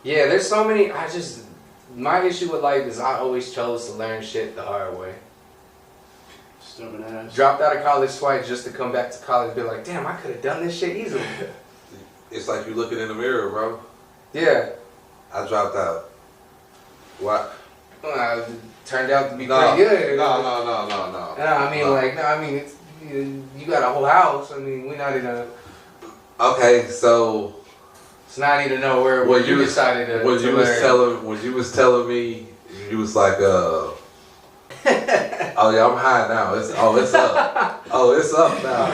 Yeah, there's so many. My issue with life is I always chose to learn shit the hard way. Stubborn ass. Dropped out of college twice just to come back to college and be like, damn, I could have done this shit easily. It's like you looking in the mirror, bro. Yeah. I dropped out. What? Turned out to be pretty good. No. You got a whole house. I mean, we're not in a... Okay, so... It's not even to know where you decided to when you was telling me, you was like, oh yeah, I'm high now. It's up. It's up now.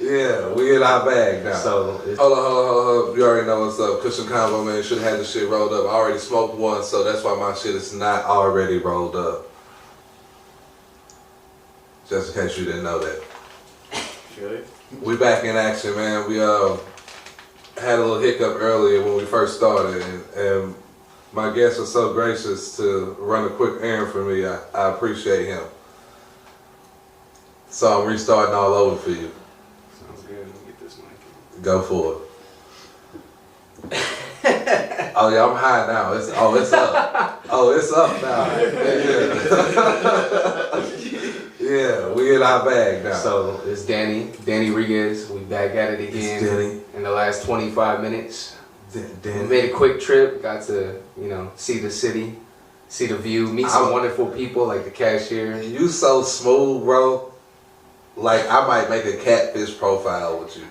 Yeah, we in our bag now. So hold on. You already know what's up. Cushion Combo, man. Should have had the shit rolled up. I already smoked one, so that's why my shit is not already rolled up. Just in case you didn't know that. Good. We back in action, man. We had a little hiccup earlier when we first started, and my guest was so gracious to run a quick errand for me. I appreciate him. So I'm restarting all over for you. sounds good. Let me get this mic. Go for it. Oh yeah, I'm high now. It's up. It's up now. Yeah, we in our bag now. So it's Danny Riguez. We back at it again. It's Danny. In the last 25 minutes. Danny. We made a quick trip. Got to, see the city, see the view, meet some wonderful people like the cashier. You so smooth, bro. Like I might make a catfish profile with you.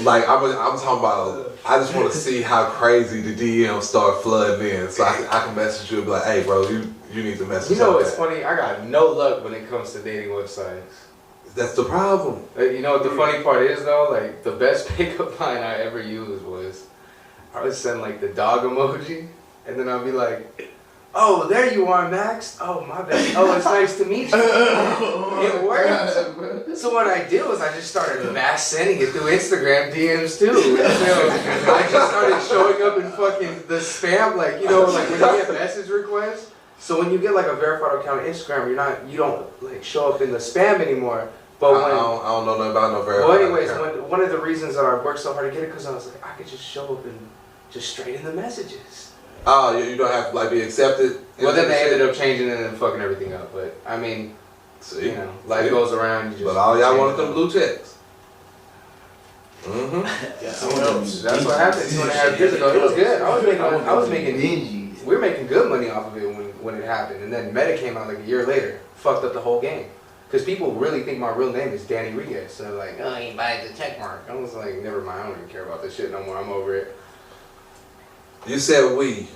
Like I'm talking about. I just want to see how crazy the DMs start flooding in, so I can message you and be like, "Hey, bro, you need to message." You know what's funny? I got no luck when it comes to dating websites. That's the problem. You know what the funny part is though? Like the best pickup line I ever used was I would send like the dog emoji, and then I'd be like, "Oh, there you are, Max. Oh, my bad. Oh, it's nice to meet you." It worked. So what I did was I just started mass sending it through Instagram DMs too. I just started showing up in fucking the spam, like when you get message requests. So when you get like a verified account on Instagram, you don't like show up in the spam anymore. But I don't know nothing about no verified. Well, anyways, account. one of the reasons that I worked so hard to get it, because I was like, I could just show up and just straight in the messages. Oh, you don't have to like be accepted. Well, then they ended up changing it and fucking everything up. But I mean, see, life goes around. You just but all y'all wanted them blue checks. That's what happened 2.5 years ago. It was good. I was making. We were making good money off of it when it happened, and then Meta came out like a year later, fucked up the whole game. Because people really think my real name is Danny Riguez. So they're like, oh, he buys the check mark. I was like, never mind. I don't even care about this shit no more. I'm over it. You said we,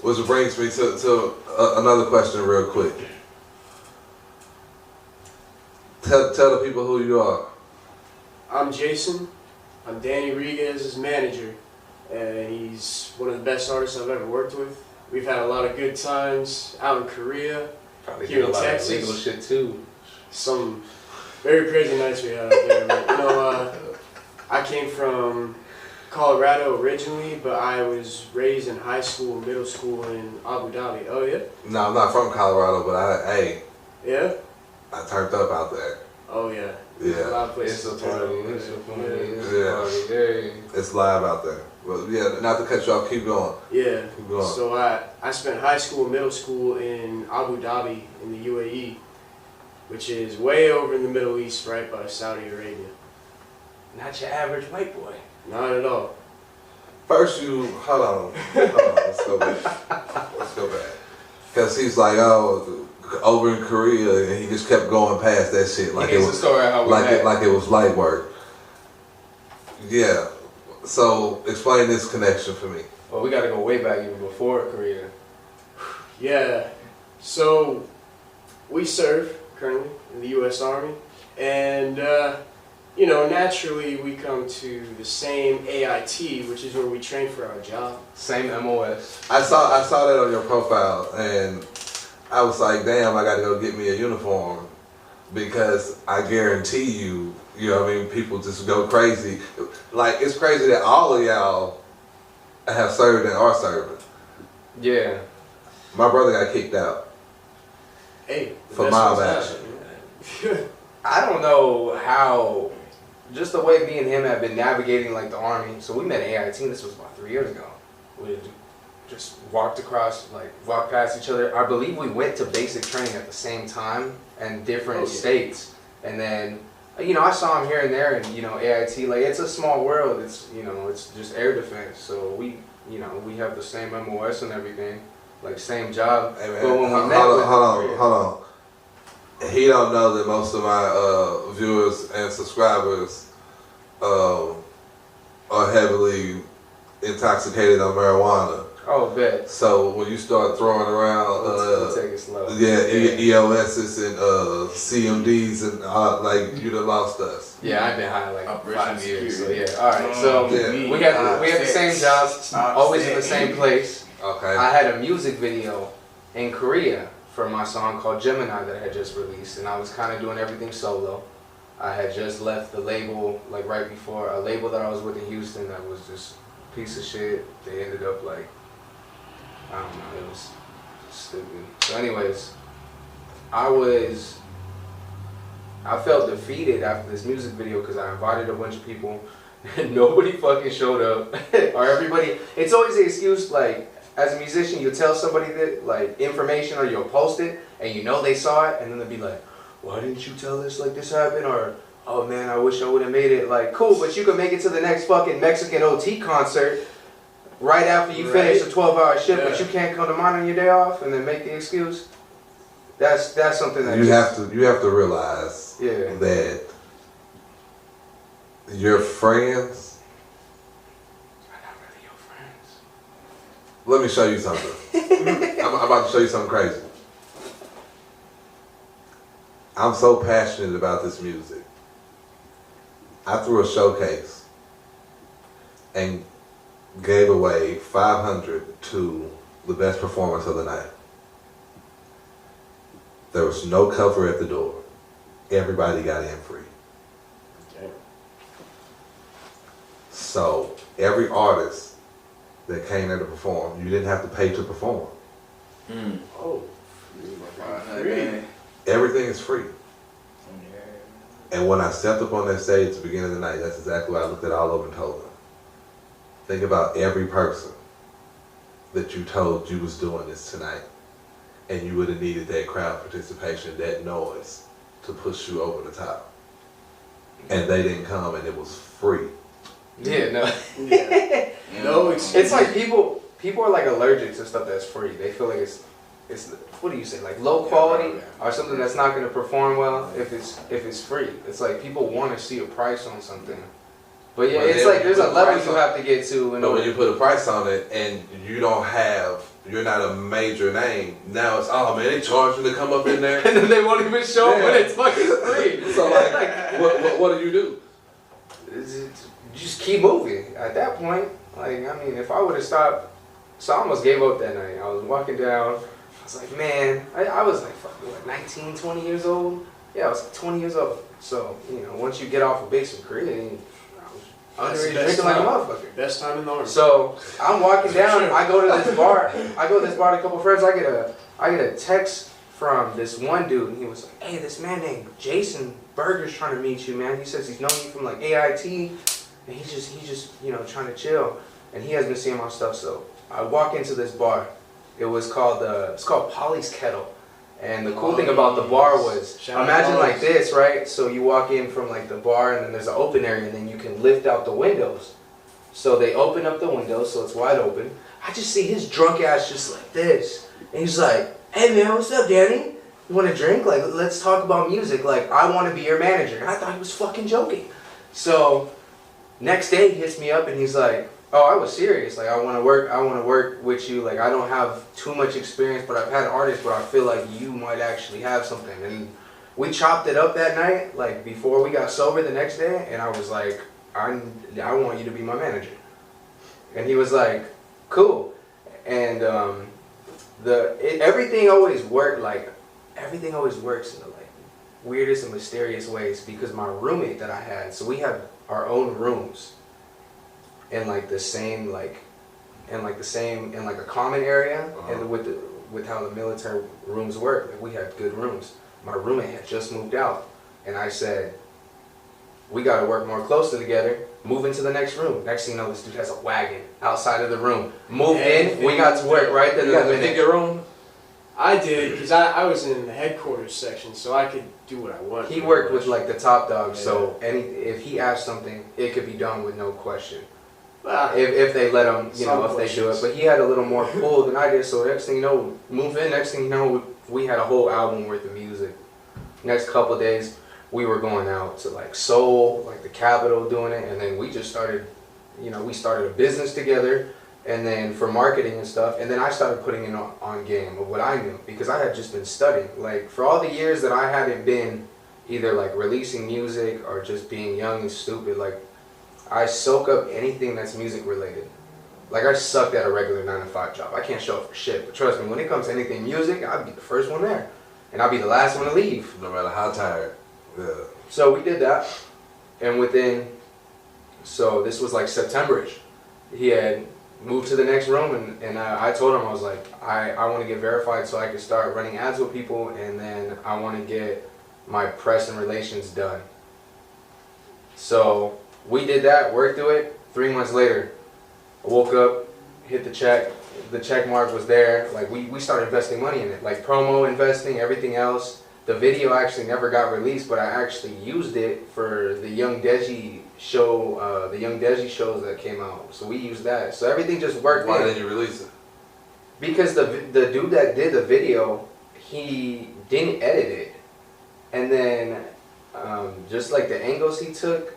which brings me to another question real quick. Tell the people who you are. I'm Jason. I'm Danny Riguez's manager, and he's one of the best artists I've ever worked with. We've had a lot of good times out in Korea, Probably here did a in lot Texas. of legal shit too. Some very crazy nights we had out there. But, I came from Colorado originally, but I was raised in high school, middle school in Abu Dhabi. Oh yeah? No, I'm not from Colorado, but I turned up out there. Oh yeah. Yeah. A lot of places. It's a party. It's a party. Yeah. It's live out there. Well, yeah, not to cut you off, keep going. Yeah. Keep going. So I spent high school, middle school in Abu Dhabi in the UAE, which is way over in the Middle East, right by Saudi Arabia. Not your average white boy. Not at all. First hold on, let's go back. Because he's like, over in Korea, and he just kept going past that shit like it was a story how we met. like it was light work. Yeah. So explain this connection for me. Well, we got to go way back even before Korea. Yeah. So we serve currently in the U.S. Army, and naturally we come to the same AIT, which is where we train for our job. Same MOS. I saw that on your profile, and I was like, damn, I got to go get me a uniform, because I guarantee you, people just go crazy. Like, it's crazy that all of y'all have served and are serving. Yeah. My brother got kicked out. Hey, for mob action. I don't know how just the way me and him have been navigating like the Army. So we met at AIT. This was about 3 years ago. We just walked past each other. I believe we went to basic training at the same time and different states. And then, you know, I saw him here and there, and you know, AIT, like, it's a small world. It's, you know, it's just air defense. So we, you know, we have the same MOS and everything, like same job. Hey man, but when we met hold on. He don't know that most of my viewers and subscribers are heavily intoxicated on marijuana. Oh, bet. So when you start throwing around, Let's take it slow. EOSs and CMDs and like you done lost us. Yeah, I've been high like Operation 5 years. So Security. yeah, all right. So Yeah. we had the same jobs, always in the same place. Okay. I had a music video in Korea for my song called Gemini that I had just released, and I was kind of doing everything solo. I had just left the label like right before, a label that I was with in Houston that was just a piece of shit. They ended up like, I don't know, it was stupid. So anyways, I felt defeated after this music video because I invited a bunch of people and nobody fucking showed up. Or everybody, it's always the excuse, like, as a musician, you'll tell somebody that, like, information, or you'll post it and you know they saw it, and then they'll be like, why didn't you tell us like this happened? Or, oh man, I wish I would have made it. Like, cool, but you can make it to the next fucking Mexican OT concert right after you finish a 12-hour shift, but you can't come to mine on your day off and then make the excuse. That's something that you have to realize Yeah. that your friends. are not really your friends. Let me show you something. I'm about to show you something crazy. I'm so passionate about this music. I threw a showcase and gave away 500 to the best performance of the night. There was no cover at the door. Everybody got in free. Okay. So every artist that came there to perform, you didn't have to pay to perform. Oh, Free. Everything is free. And when I stepped up on that stage at the beginning of the night, that's exactly what I looked at all over and told them. Think about every person that you told you was doing this tonight, and you would have needed that crowd participation, that noise, to push you over the top. And they didn't come, and it was free. Yeah, no. Yeah. No excuse. It's like people are like allergic to stuff that's free. They feel like it's what do you say, like low quality or something that's not going to perform well if it's free. It's like people want to see a price on something. But yeah, But it's then like there's a when you level put a you price have to get to. But when you put a price on it and you're not a major name, now it's, oh man, they charge you to come up in there. and then they won't even show up when it's fucking free. So like, what do you do? You just keep moving. At that point, like, I mean, if I would have stopped, so I almost gave up that night. I was walking down. I was like, man, I was like, fucking, what, 19, 20 years old? Yeah, I was like 20 years old. So, you know, once you get off of basic Korea, I was underage drinking like a motherfucker. Best time in the army. So I'm walking down. I go to this bar. I go to this bar with a couple friends. I get a text from this one dude, and he was like, "Hey, this man named Jason Berger's trying to meet you, man. He says he's known you from like AIT, and he's just you know trying to chill, and he has been seeing my stuff." So I walk into this bar. It was called it's called Polly's Kettle. And the cool thing about the bar was, imagine like this, right? So you walk in from like the bar, and then there's an open area, and then you can lift out the windows. So they open up the windows, so it's wide open. I just see his drunk ass just like this. And he's like, "Hey man, what's up, Danny? You want a drink? Like, let's talk about music. Like, I want to be your manager." And I thought he was fucking joking. So next day he hits me up, and he's like, "Oh, I was serious. Like, I want to work with you. Like, I don't have too much experience, but I've had artists where I feel like you might actually have something." And we chopped it up that night, like before we got sober the next day, and I was like, I want you to be my manager. And he was like, cool. And everything always worked, like, everything always works in the like weirdest and mysterious ways, because my roommate that I had, so we have our own rooms. In like the same in like a common area, and with how the military rooms work, like we had good rooms. My roommate had just moved out, and I said, we got to work more closely together. Move into the next room. Next thing you know, this dude has a wagon outside of the room. Move in. We got to work right there. You got to pick your room? I did, because I was in the headquarters section, so I could do what I want. He worked with like the top dog, so if he asked something, it could be done with no question. If they let him, you know, if they do it. But he had a little more pull than I did, so next thing you know, move in, next thing you know, we had a whole album worth of music. Next couple of days, we were going out to like Seoul, like the capital, doing it, and then we just started, you know, we started a business together, and then for marketing and stuff, and then I started putting in on game of what I knew, because I had just been studying. Like, for all the years that I hadn't been either like releasing music or just being young and stupid, like, I soak up anything that's music related. Like, I sucked at a regular 9-to-5 job. I can't show up for shit, but trust me, when it comes to anything music, I'll be the first one there, and I'll be the last one to leave. No matter how tired. Yeah. So we did that, and so this was like September-ish. He had moved to the next room, and I told him, I was like, I want to get verified so I can start running ads with people, and then I want to get my press and relations done. So we did that, worked through it. 3 months later, I woke up, hit the check mark was there. Like, we started investing money in it, like promo investing, everything else. The video actually never got released, but I actually used it for the Young Deji show, the Young Deji shows that came out. So we used that. So everything just worked. Why didn't you release it? Because the dude that did the video, he didn't edit it, and then just like the angles he took,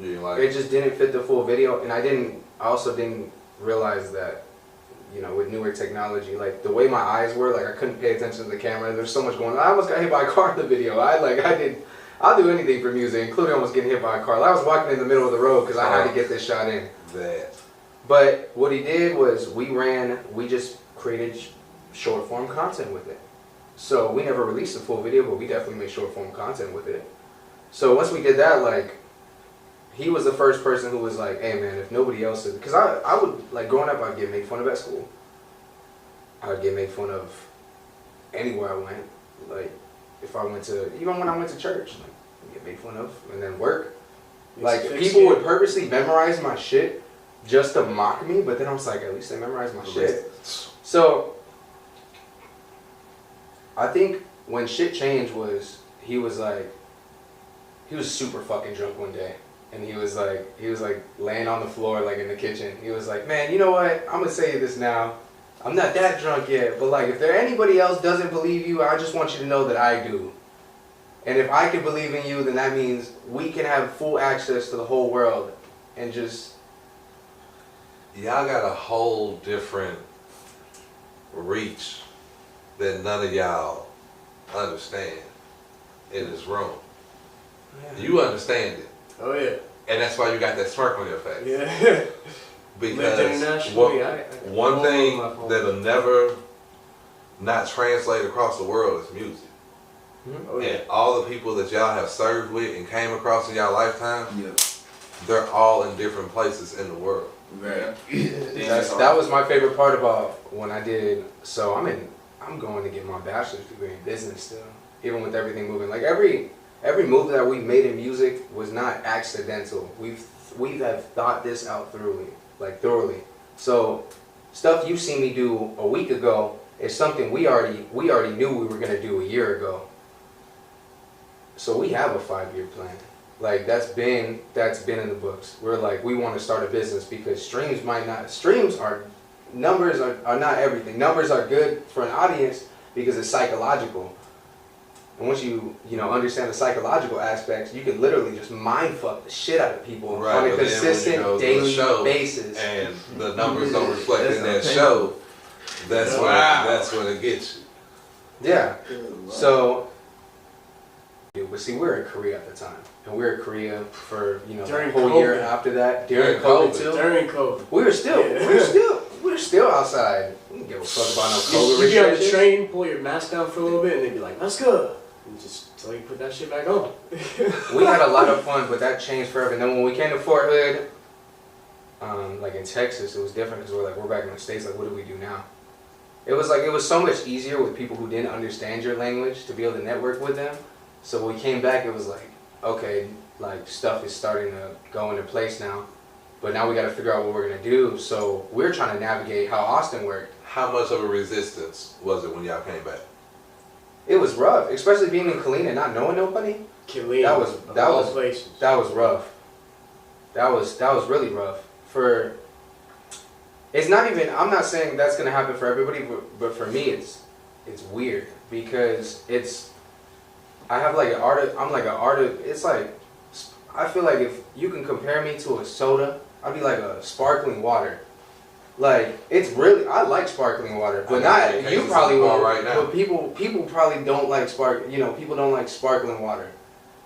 it just didn't fit the full video. And I also didn't realize that, you know, with newer technology, like the way my eyes were, like I couldn't pay attention to the camera. There's so much going on. I almost got hit by a car in the video. I'll do anything for music, including almost getting hit by a car. I was walking in the middle of the road because I had to get this shot in. But what he did was we just created short form content with it. So we never released a full video, but we definitely made short form content with it. So once we did that, like, he was the first person who was like, hey man, if nobody else is, because I would, like, growing up, I'd get made fun of at school. I would get made fun of anywhere I went. Like, if I went to, even when I went to church, like, I'd get made fun of. And then work. Like, people would purposely memorize my shit just to mock me, but then I was like, at least they memorized my shit. So, I think when shit changed was, he was super fucking drunk one day. And he was like laying on the floor, like in the kitchen. He was like, man, you know what? I'm gonna say this now. I'm not that drunk yet, but like, if there anybody else doesn't believe you, I just want you to know that I do. And if I can believe in you, then that means we can have full access to the whole world. And just... Y'all got a whole different reach that none of y'all understand in this room. Yeah. You understand it. Oh yeah. And that's why you got that smirk on your face. Yeah. Because one thing that'll never not translate across the world is music. Oh, yeah. And all the people that y'all have served with and came across in y'all lifetime, they're all in different places in the world. Right. That was my favorite part about when I did. So I'm going to get my bachelor's degree in business still, even with everything moving. Like every move that we made in music was not accidental. We have thought this out thoroughly. So stuff you see me do a week ago is something we already knew we were gonna do a year ago. So we have a 5-year plan. Like that's been in the books. We're like, we want to start a business because numbers are not everything. Numbers are good for an audience because it's psychological. And once you understand the psychological aspects, you can literally just mind fuck the shit out of people on a consistent daily basis. And the numbers don't reflect in that show. That's when it gets you. Yeah. So, but see, we were in Korea at the time, and we were in Korea for the whole year after that. During COVID too. During COVID. We were still outside. We didn't give a fuck about no COVID restrictions. You be on the train, pull your mask down for a little bit, and they'd be like, "Let's go." And just till you put that shit back on. We had a lot of fun, but that changed forever. And then when we came to Fort Hood, like in Texas, it was different because we're back in the States. Like, what do we do now? It was so much easier with people who didn't understand your language to be able to network with them. So when we came back, it was like, okay, like stuff is starting to go into place now, but now we got to figure out what we're gonna do. So we're trying to navigate how Austin worked. How much of a resistance was it when y'all came back? It was rough, especially being in Killeen and not knowing nobody. Killeen, That was- of that all was- places. That was rough. That was really rough. It's not even. I'm not saying that's gonna happen for everybody, but for me, it's weird because it's. I have like an artist. I'm like an artist. It's like I feel like if you can compare me to a soda, I'd be like a sparkling water. Like it's really. I like sparkling water, but not you probably won't. Right now. But people probably don't like people don't like sparkling water.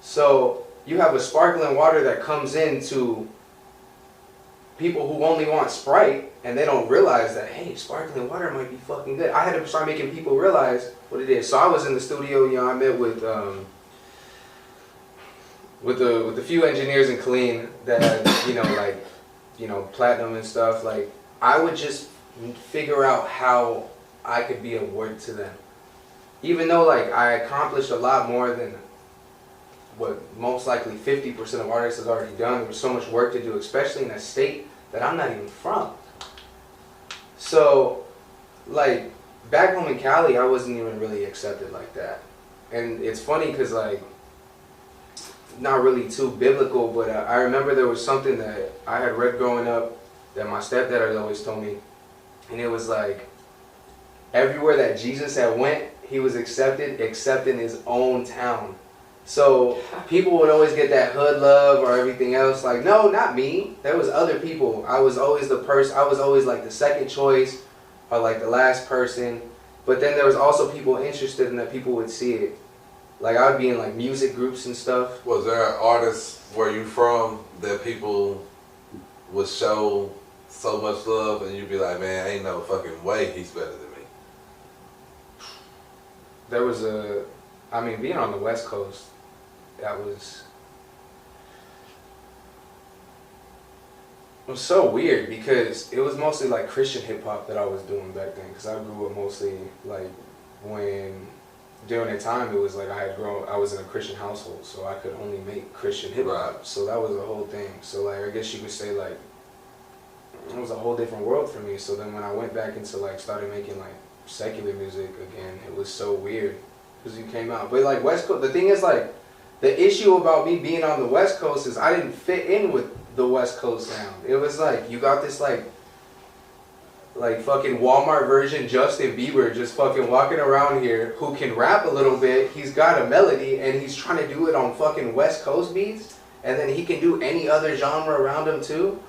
So you have a sparkling water that comes into people who only want Sprite, and they don't realize that, hey, sparkling water might be fucking good. I had to start making people realize what it is. So I was in the studio, I met with the few engineers in Killeen that had, platinum and stuff. Like, I would just figure out how I could be of worth to them. Even though, like, I accomplished a lot more than what most likely 50% of artists has already done. There was so much work to do, especially in a state that I'm not even from. So, like, back home in Cali, I wasn't even really accepted like that. And it's funny because, like, not really too biblical, but I remember there was something that I had read growing up that my stepdad had always told me. And it was like, everywhere that Jesus had went, he was accepted, except in his own town. So people would always get that hood love or everything else. Like, no, not me. There was other people. I was always the person. I was always like the second choice or like the last person. But then there was also people interested in that people would see it. Like I would be in like music groups and stuff. Was there an artist where you from that people would show so much love and you'd be like, man, ain't no fucking way he's better than me? There was being on the West Coast, it was so weird because it was mostly like Christian hip hop that I was doing back then. Because I grew up mostly like during that time it was like I was in a Christian household, so I could only make Christian hip hop. Right. So that was the whole thing. So like I guess you could say like it was a whole different world for me. So then when I went back into like started making like secular music again, it was so weird because you came out. But like West Coast, the thing is like the issue about me being on the West Coast is I didn't fit in with the West Coast sound. It was like you got this like fucking Walmart version Justin Bieber just fucking walking around here who can rap a little bit. He's got a melody and he's trying to do it on fucking West Coast beats, and then he can do any other genre around him too.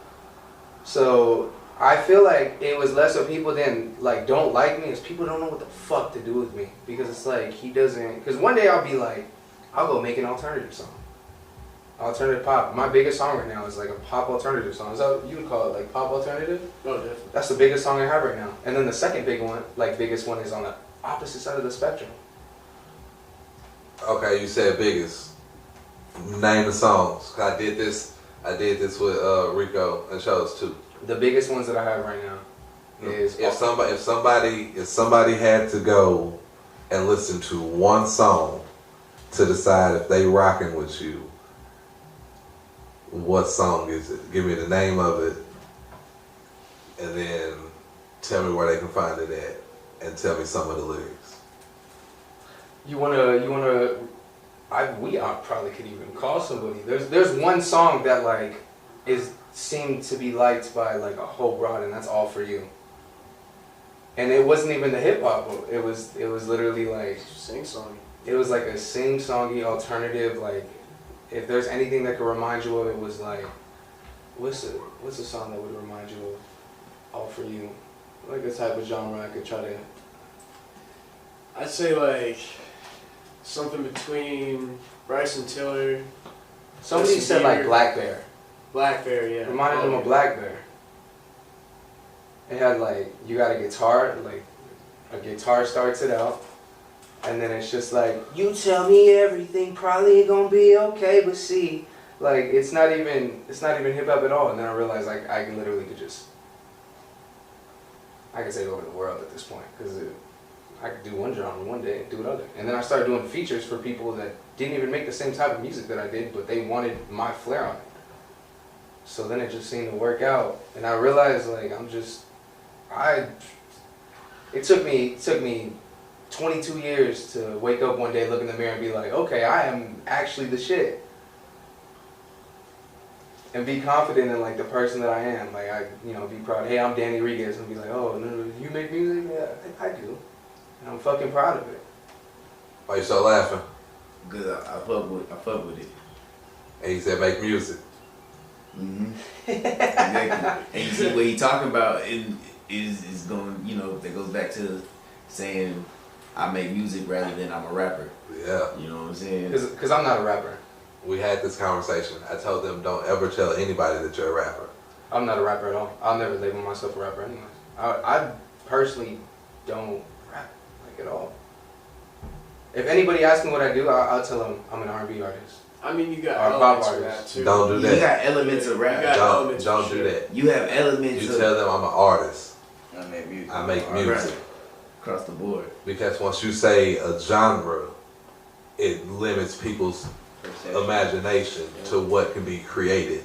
So I feel like it was less of people than like don't like me, is people don't know what the fuck to do with me, because it's like he doesn't. Because one day I'll be like, I'll go make an alternative song, alternative pop. My biggest song right now is like a pop alternative song. Is that you would call it like pop alternative? Oh, definitely. That's the biggest song I have right now. And then the second biggest one is on the opposite side of the spectrum. Okay, you said biggest. Name the songs. I did this with Rico and chose too. The biggest ones that I have right now is If somebody had to go and listen to one song to decide if they rocking with you, what song is it? Give me the name of it, and then tell me where they can find it at, and tell me some of the lyrics. We probably could even call somebody. There's one song that like seemed to be liked by like a whole broad, and that's All For You. And it wasn't even the hip hop. It was literally like Sing song. it was like a sing-songy alternative. Like if there's anything that could remind you of it, was like what's a song that would remind you of All For You? Like a type of genre I could try to. I'd say like something between Bryson Tiller. Somebody Justin said like Bieber. Black Bear. Black Bear, yeah. Reminded them of Black Bear. It had like, you got a guitar, like a guitar starts it out, and then it's just like, you tell me everything probably gonna be okay, but see, like it's not even hip hop at all. And then I realized like I can literally I could take over the world at this point, because I could do one genre one day and do another. And then I started doing features for people that didn't even make the same type of music that I did, but they wanted my flair on it. So then it just seemed to work out, and I realized like it took me 22 years to wake up one day, look in the mirror, and be like, okay, I am actually the shit. And be confident in like the person that I am. Like be proud. Hey, I'm Danny Regas, and be like, oh, no, you make music? Yeah, I do. And I'm fucking proud of it. Why you so laughing? Good. I fuck with it. And he said, make music. Exactly. And you see what he talking about is going. That goes back to saying I make music rather than I'm a rapper. Yeah. You know what I'm saying? Because I'm not a rapper. We had this conversation. I told them, don't ever tell anybody that you're a rapper. I'm not a rapper at all. I'll never label myself a rapper anyways. I personally don't rap like at all. If anybody asks me what I do, I'll tell them I'm an R&B artist. I mean, you got Or pop elements of artists. that too. Don't do You that. got elements of You rap. got elements Don't of do shit. that. You have elements You of tell them I'm an artist. I make music. I make Right. music. Across the board. Because once you say a genre, it limits people's imagination to what can be created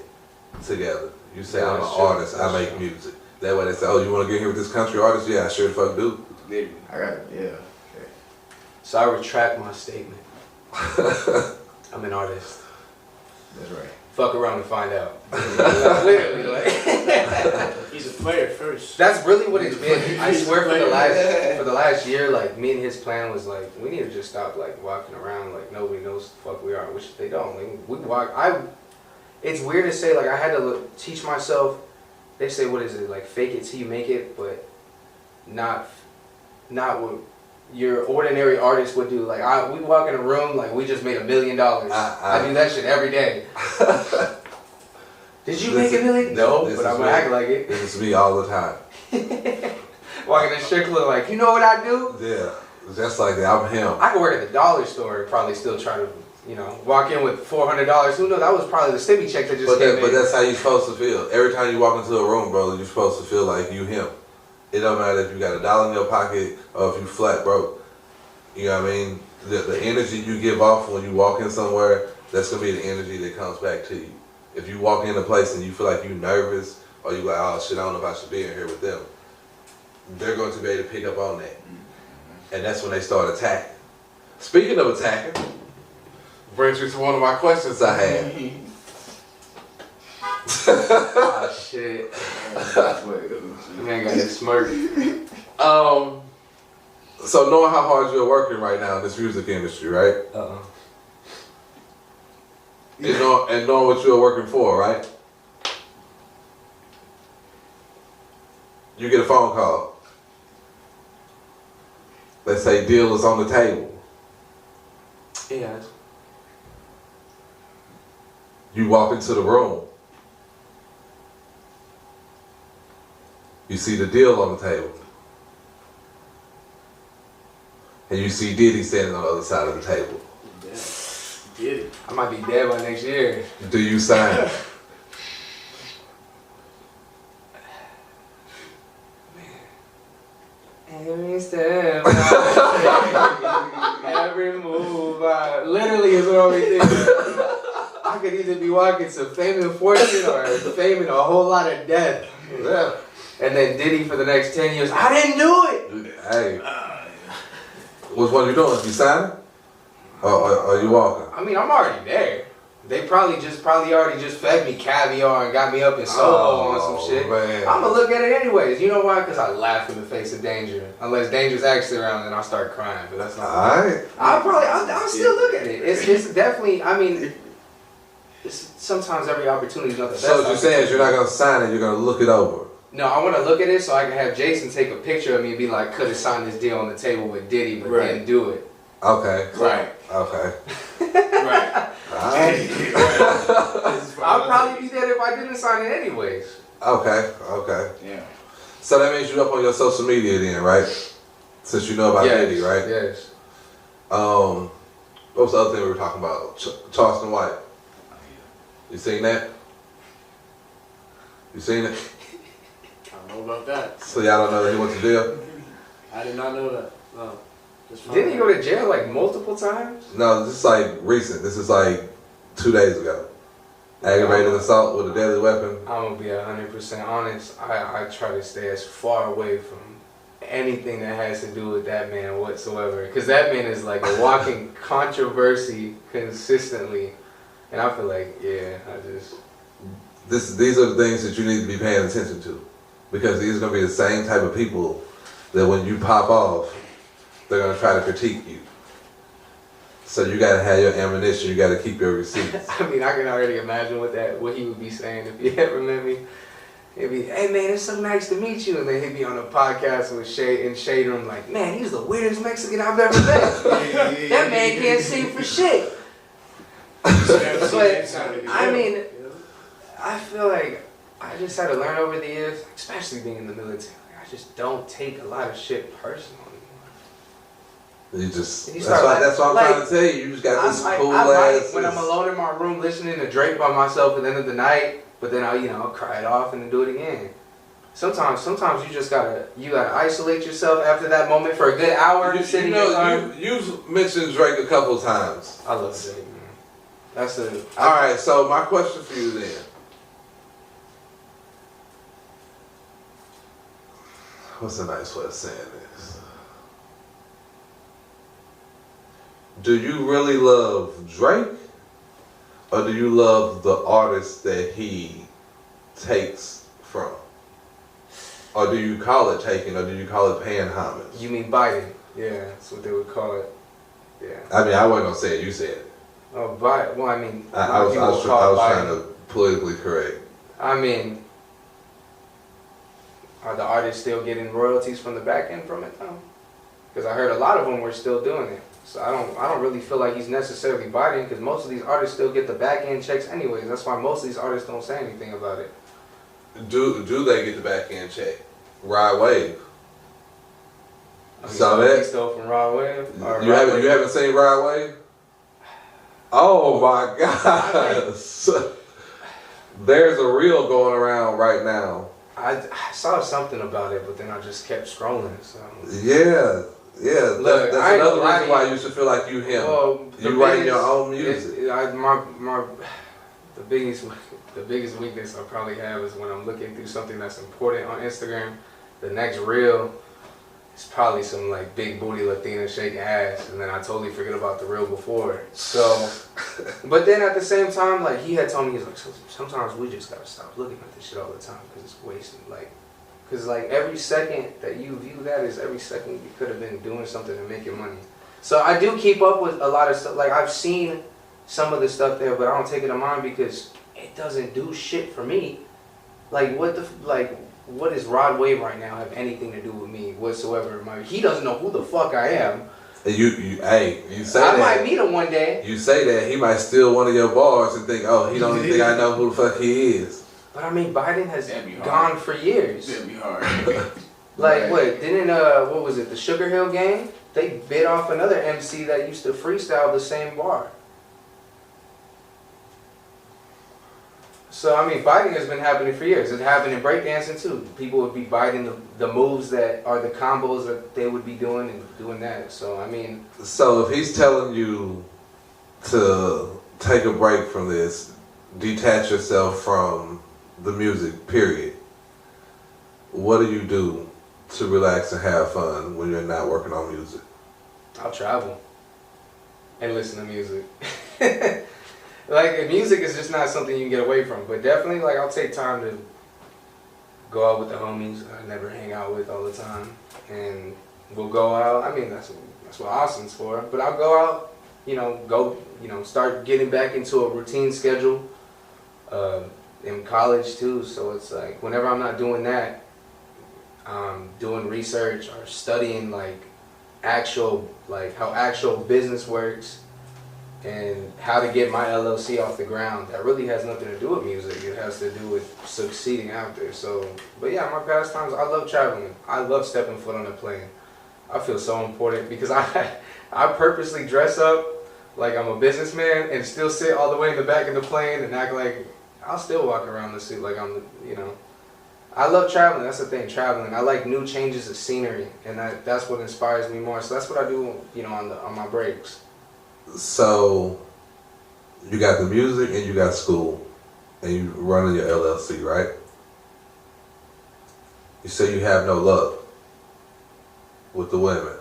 together. You say I'm an artist, I make music. That way they say, oh, you want to get here with this country artist? Yeah, I sure the fuck do. I got it. Yeah. So I retract my statement. I'm an artist. That's right. Fuck around and find out. Literally, like. He's a player first. That's really what it's been. I swear for the last year, like me and his plan was like, we need to just stop like walking around like nobody knows the fuck we are, which they don't. Like, we walk. It's weird to say, like I had to teach myself. They say, what is it, like fake it till you make it, but not what your ordinary artist would do. Like we walk in a room like we just made $1 million. I do that shit every day. Did you make $1 million? No, but I'm gonna act like it. This is me all the time. Walking in the strip club like, you know what I do? Yeah, just like that. I'm him. I could work at the dollar store and probably still try to, walk in with $400. Who knows? That was probably the stimmy check that just came in. But that's how you're supposed to feel. Every time you walk into a room, bro, you're supposed to feel like you him. It don't matter if you got $1 in your pocket or if you flat broke. You know what I mean? The energy you give off when you walk in somewhere, that's gonna be the energy that comes back to you. If you walk in a place and you feel like you're nervous or you like, oh shit, I don't know if I should be in here with them, they're going to be able to pick up on that. And that's when they start attacking. Speaking of attacking, brings me to one of my questions I had. Ah, shit. Man got his smirk. So knowing how hard you're working right now in this music industry, right? And knowing what you're working for, right? You get a phone call. Let's say deal is on the table. Yes. You walk into the room. You see the deal on the table. And you see Diddy standing on the other side of the table. Yeah. Did it. I might be dead by next year. Do you sign? Every step every move literally is what I'm thinking. I could either be walking to fame and fortune or fame and a whole lot of death. Yeah. And then Diddy for the next 10 years, I didn't do it! Hey. What's what you doing? You signing? Or you walking? I mean, I'm already there. They probably already just fed me caviar and got me up in Soho on some shit. Man. I'm gonna look at it anyways. You know why? Because I laugh in the face of danger. Unless danger's actually around, then I'll start crying. But that's not. Alright. I'll still look at it. It's definitely. I mean, sometimes every opportunity is not the best. So what you're saying is you're not gonna sign it, you're gonna look it over. No, I want to look at it so I can have Jason take a picture of me and be like, could have signed this deal on the table with Diddy, but didn't do it. Okay. Right. Okay. Right. Alright. I'll probably be dead if I didn't sign it anyways. Okay. Okay. Yeah. So that means you're up on your social media then, right? Since you know about Diddy, right? Yes. What was the other thing we were talking about? Charleston White. You seen that? You seen it? I don't know about that. So y'all don't know that he went to jail? I did not know that. Oh, just Didn't he go to jail like multiple times? No, this is like recent. This is like 2 days ago. Aggravated assault with a deadly weapon. I'm gonna be 100% honest. I try to stay as far away from anything that has to do with that man whatsoever, because that man is like a walking controversy consistently, and I feel like These are the things that you need to be paying attention to, because these are gonna be the same type of people that when you pop off, they're gonna try to critique you. So you gotta have your ammunition. You gotta keep your receipts. I mean, I can already imagine what he would be saying if he ever met me. He'd be, hey man, it's so nice to meet you. And then he'd be on a podcast with Shade Room like, man, he's the weirdest Mexican I've ever met. That man can't sing for shit. But, I mean, I feel like I just had to learn over the years, especially being in the military, I just don't take a lot of shit personally. That's what I'm trying to tell you. You just got this cool ass. When I'm alone in my room listening to Drake by myself at the end of the night, but then I'll cry it off and then do it again. Sometimes you just gotta isolate yourself after that moment for a good hour. You've mentioned Drake a couple times. I love Drake, man. All right. So my question for you then. What's a nice way of saying this? Do you really love Drake, or do you love the artist that he takes from? Or do you call it taking, or do you call it paying homage? You mean Biden? Yeah, that's what they would call it. Yeah. I mean, I wasn't gonna say it. You said it. Oh, Biden. Well, I mean, I was trying to politically correct. I mean, are the artists still getting royalties from the back end from it though? Because I heard a lot of them were still doing it. So I don't really feel like he's necessarily Biden, because most of these artists still get the back end checks anyways. That's why most of these artists don't say anything about it. Do they get the back end check? Rod Wave. Saw that? He stole from Rod Wave. You haven't seen Rod Wave? Oh my God! There's a reel going around right now. I saw something about it, but then I just kept scrolling. So yeah. Look, that's another reason why you should feel like you him. Well, you writing your own music. The biggest weakness I probably have is when I'm looking through something that's important on Instagram. The next reel is probably some like big booty Latina shaking ass, and then I totally forget about the reel before. So, but then at the same time, like he had told me, he's like, sometimes we just gotta stop looking at this shit all the time because it's wasting. Because every second that you view that is every second you could have been doing something to make your money. So I do keep up with a lot of stuff. Like I've seen some of the stuff there, but I don't take it to mind because it doesn't do shit for me. Like what does Rod Wave right now have anything to do with me whatsoever? He doesn't know who the fuck I am. You say that. I might meet him one day. You say that, he might steal one of your bars and think, oh, he don't even think I know who the fuck he is. But I mean, Biden has gone for years. That'd be hard. Like what? What was it? The Sugar Hill Gang? They bit off another MC that used to freestyle the same bar. So I mean, biting has been happening for years. It happened in breakdancing too. People would be biting the moves that are the combos that they would be doing and doing that. So I mean. So if he's telling you to take a break from this, detach yourself from the music, period, what do you do to relax and have fun when you're not working on music? I'll travel and listen to music. Like music is just not something you can get away from, but definitely like I'll take time to go out with the homies I never hang out with all the time, and we'll go out. I mean that's what Austin's for. But I'll go out, start getting back into a routine schedule. In college too, so it's like whenever I'm not doing that, doing research or studying how actual business works and how to get my LLC off the ground. That really has nothing to do with music. It has to do with succeeding after. So, but yeah, my pastimes, I love traveling. I love stepping foot on a plane. I feel so important because I purposely dress up like I'm a businessman and still sit all the way in the back of the plane and act like I'll still walk around the suit like I'm, I love traveling. That's the thing, traveling. I like new changes of scenery, and that's what inspires me more. So that's what I do, you know, on my breaks. So you got the music and you got school, and you running your LLC, right? You say you have no luck with the women.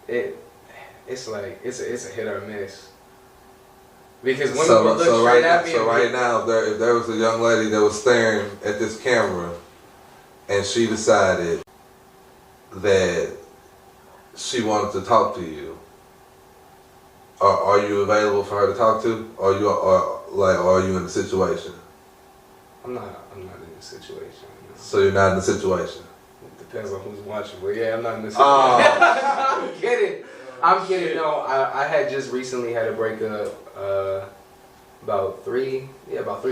It's like it's a hit or miss. Because women So, will look so straight right, at me. so and right now, if there was a young lady that was staring at this camera, and she decided that she wanted to talk to you, are you available for her to talk to? Or are you in the situation? I'm not in a situation. You know. So you're not in the situation. It depends on who's watching, but yeah, I'm not in this. Oh. I'm kidding. I'm kidding. No, I had just recently had a breakup about 3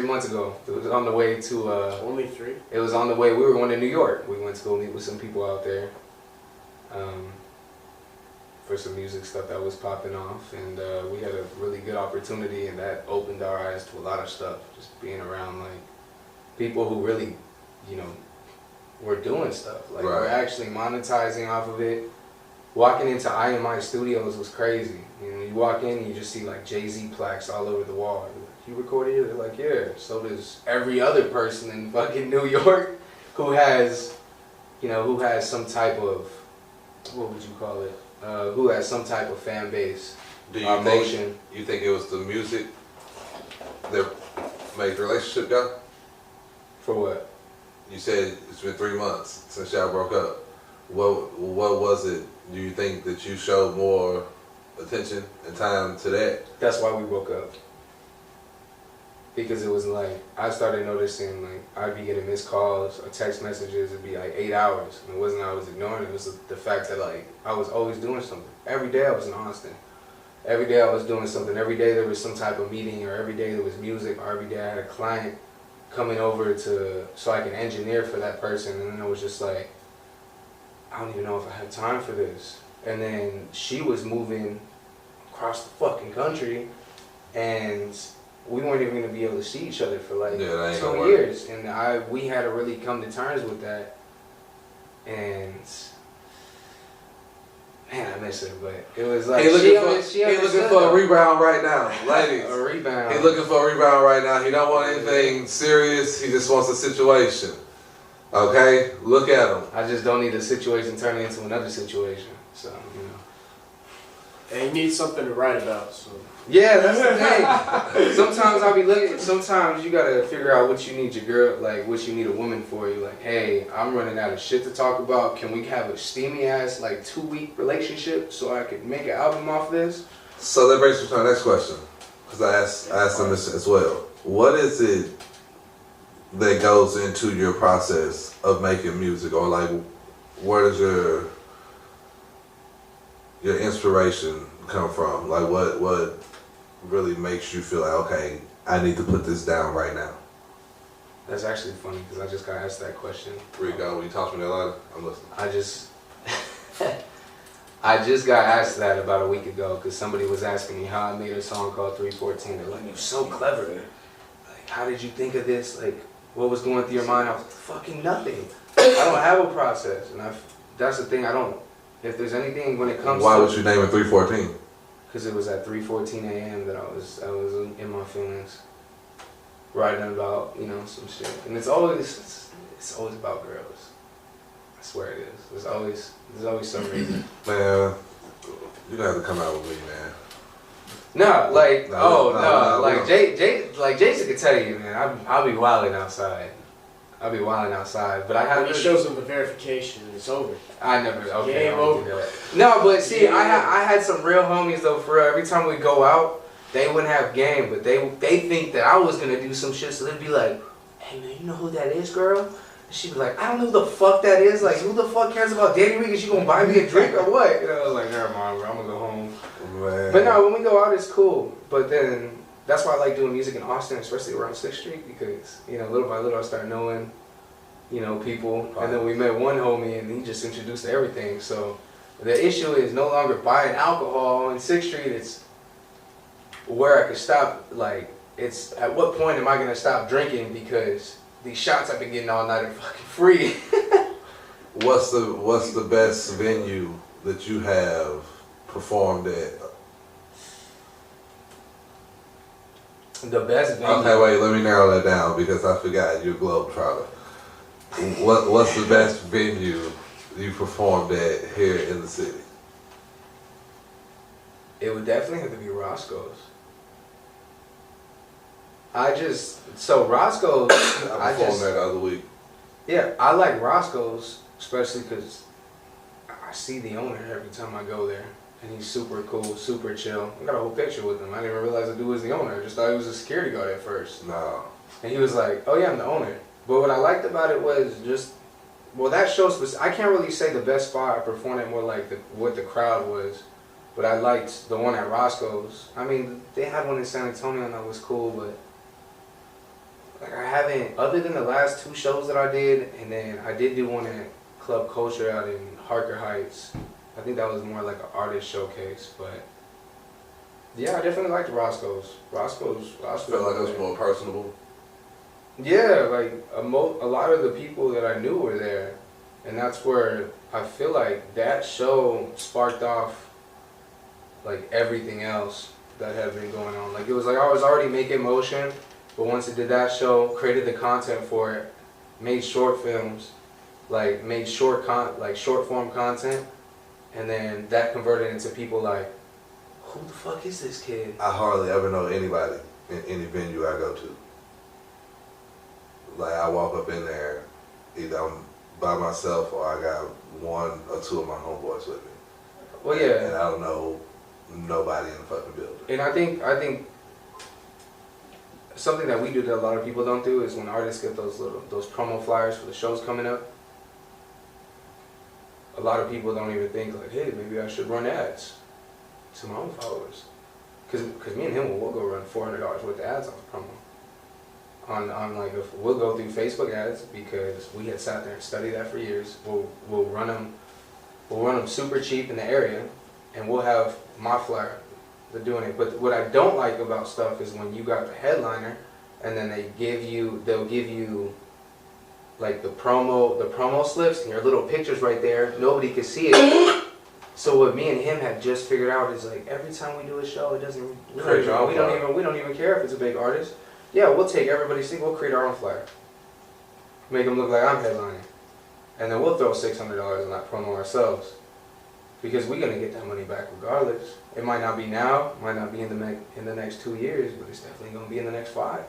months ago. It was on the way to. Only 3? It was on the way. We were going to New York. We went to go meet with some people out there for some music stuff that was popping off, and we had a really good opportunity, and that opened our eyes to a lot of stuff. Just being around like people who really, you know, were doing stuff. Like Right. we're actually monetizing off of it. Walking into IMI Studios was crazy. You know, you walk in and you just see like Jay-Z plaques all over the wall. You're like, you recorded here? They're like, yeah. So does every other person in fucking New York who has, you know, who has some type of, what would you call it? Who has some type of fan base. Do you Emotion. think it was the music that made the relationship go? For what? You said it's been 3 months since y'all broke up. What was it? Do you think that you showed more attention and time to that? That's why we broke up. Because it was like, I started noticing like, I'd be getting missed calls or text messages, it'd be like 8 hours. And it wasn't I was ignoring it, it was the fact that like, I was always doing something. Every day I was in Austin. Every day I was doing something. Every day there was some type of meeting, or every day there was music, or every day I had a client coming over so I can engineer for that person. And then it was just like, I don't even know if I have time for this. And then she was moving across the fucking country, and we weren't even gonna be able to see each other for like Yeah, that ain't 2 gonna work. years. And we had to really come to terms with that. And man, I miss her, but it was like He looking understood for a though. rebound right now, ladies. A rebound. He's looking for a rebound right now. He don't want anything serious. He just wants a situation. Okay, look at him. I just don't need a situation turning into another situation. So, you know. And you need something to write about, so. Yeah, that's the thing. Sometimes I'll be looking. Sometimes you gotta figure out what you need your girl, like what you need a woman for. You're like, hey, I'm running out of shit to talk about. Can we have a steamy ass like 2-week relationship so I could make an album off this? So that brings me to our next question, because I asked him this as well. What is it that goes into your process of making music, or like, where does your inspiration come from? Like, what really makes you feel like, okay, I need to put this down right now? That's actually funny because I just got asked that question. Rico, when you talk to me a lot, I'm listening. I just got asked that about a week ago because somebody was asking me how I made a song called 314. They're like, you're so clever. Like, how did you think of this? Like, what was going through your mind? I was like, fucking nothing. I don't have a process. And that's the thing, if there's anything when it comes Why to... would you name it 314? Because it was at 3:14 a.m. that I was in my feelings, writing about, you know, some shit. And it's always about girls. I swear it is. There's always some reason. Man, you gotta have to come out with me, man. No, like No, like Jason could tell you, man. I'll be wilding outside. But I When have he shows them the verification, it's over. I never. Okay, Game I don't over. do that. No, but see, Game I had some real homies though. For real, every time we go out, they wouldn't have game, but they think that I was gonna do some shit. So they'd be like, "Hey man, you know who that is, girl?" And she'd be like, "I don't know who the fuck that is. Like, who the fuck cares about Danny Reed? Is she gonna buy me a drink or what?" And I was like, "Never mind, bro. I'm gonna go home." Man. But no, when we go out, it's cool. But then that's why I like doing music in Austin, especially around 6th Street, because you know, little by little, I started knowing, you know, people, and then we met one homie, and he just introduced everything. So the issue is no longer buying alcohol on 6th Street. It's where I could stop. Like, it's at what point am I gonna stop drinking because these shots I've been getting all night are fucking free. What's the best venue that you have performed at? The best venue. Okay, wait, let me narrow that down because I forgot you're a Globetrotter. What's the best venue you performed at here in the city? It would definitely have to be Roscoe's. Roscoe's, I performed there the other week. yeah, I like Roscoe's, especially because I see the owner every time I go there. And he's super cool, super chill. I got a whole picture with him. I didn't even realize the dude was the owner. I just thought he was a security guard at first. No. And he was like, oh yeah, I'm the owner. But what I liked about it was just, well, that show, I can't really say the best spot I performed at, more like what the crowd was. But I liked the one at Roscoe's. I mean, they had one in San Antonio and that was cool, but like I haven't, other than the last 2 shows that I did, and then I did do one at Club Culture out in Harker Heights. I think that was more like an artist showcase, but yeah, I definitely liked Roscoe's. Roscoe's. I felt like it was more personable. Yeah, like a lot of the people that I knew were there, and that's where I feel like that show sparked off like everything else that had been going on. Like it was like I was already making motion, but once it did that show, created the content for it, made short films, like made short form content, and then that converted into people like, who the fuck is this kid? I hardly ever know anybody in any venue I go to. Like I walk up in there, either I'm by myself or I got 1 or 2 of my homeboys with me. Well, yeah. And I don't know nobody in the fucking building. And I think something that we do that a lot of people don't do is when artists get those promo flyers for the shows coming up, a lot of people don't even think like, hey, maybe I should run ads to my own followers. Cause me and him will go run $400 worth of ads on the promo. On like, if we'll go through Facebook ads because we had sat there and studied that for years. We'll run them super cheap in the area, and we'll have my flyer. They're doing it. But what I don't like about stuff is when you got the headliner, and then they'll give you like the promo slips and your little pictures right there. Nobody can see it. So what me and him had just figured out is like every time we do a show, it doesn't. We don't even care if it's a big artist. Yeah, we'll take everybody's thing. We'll create our own flyer. Make them look like I'm headlining, and then we'll throw $600 on that promo ourselves, because we're gonna get that money back regardless. It might not be now, might not be in the next 2 years, but it's definitely gonna be in the next 5.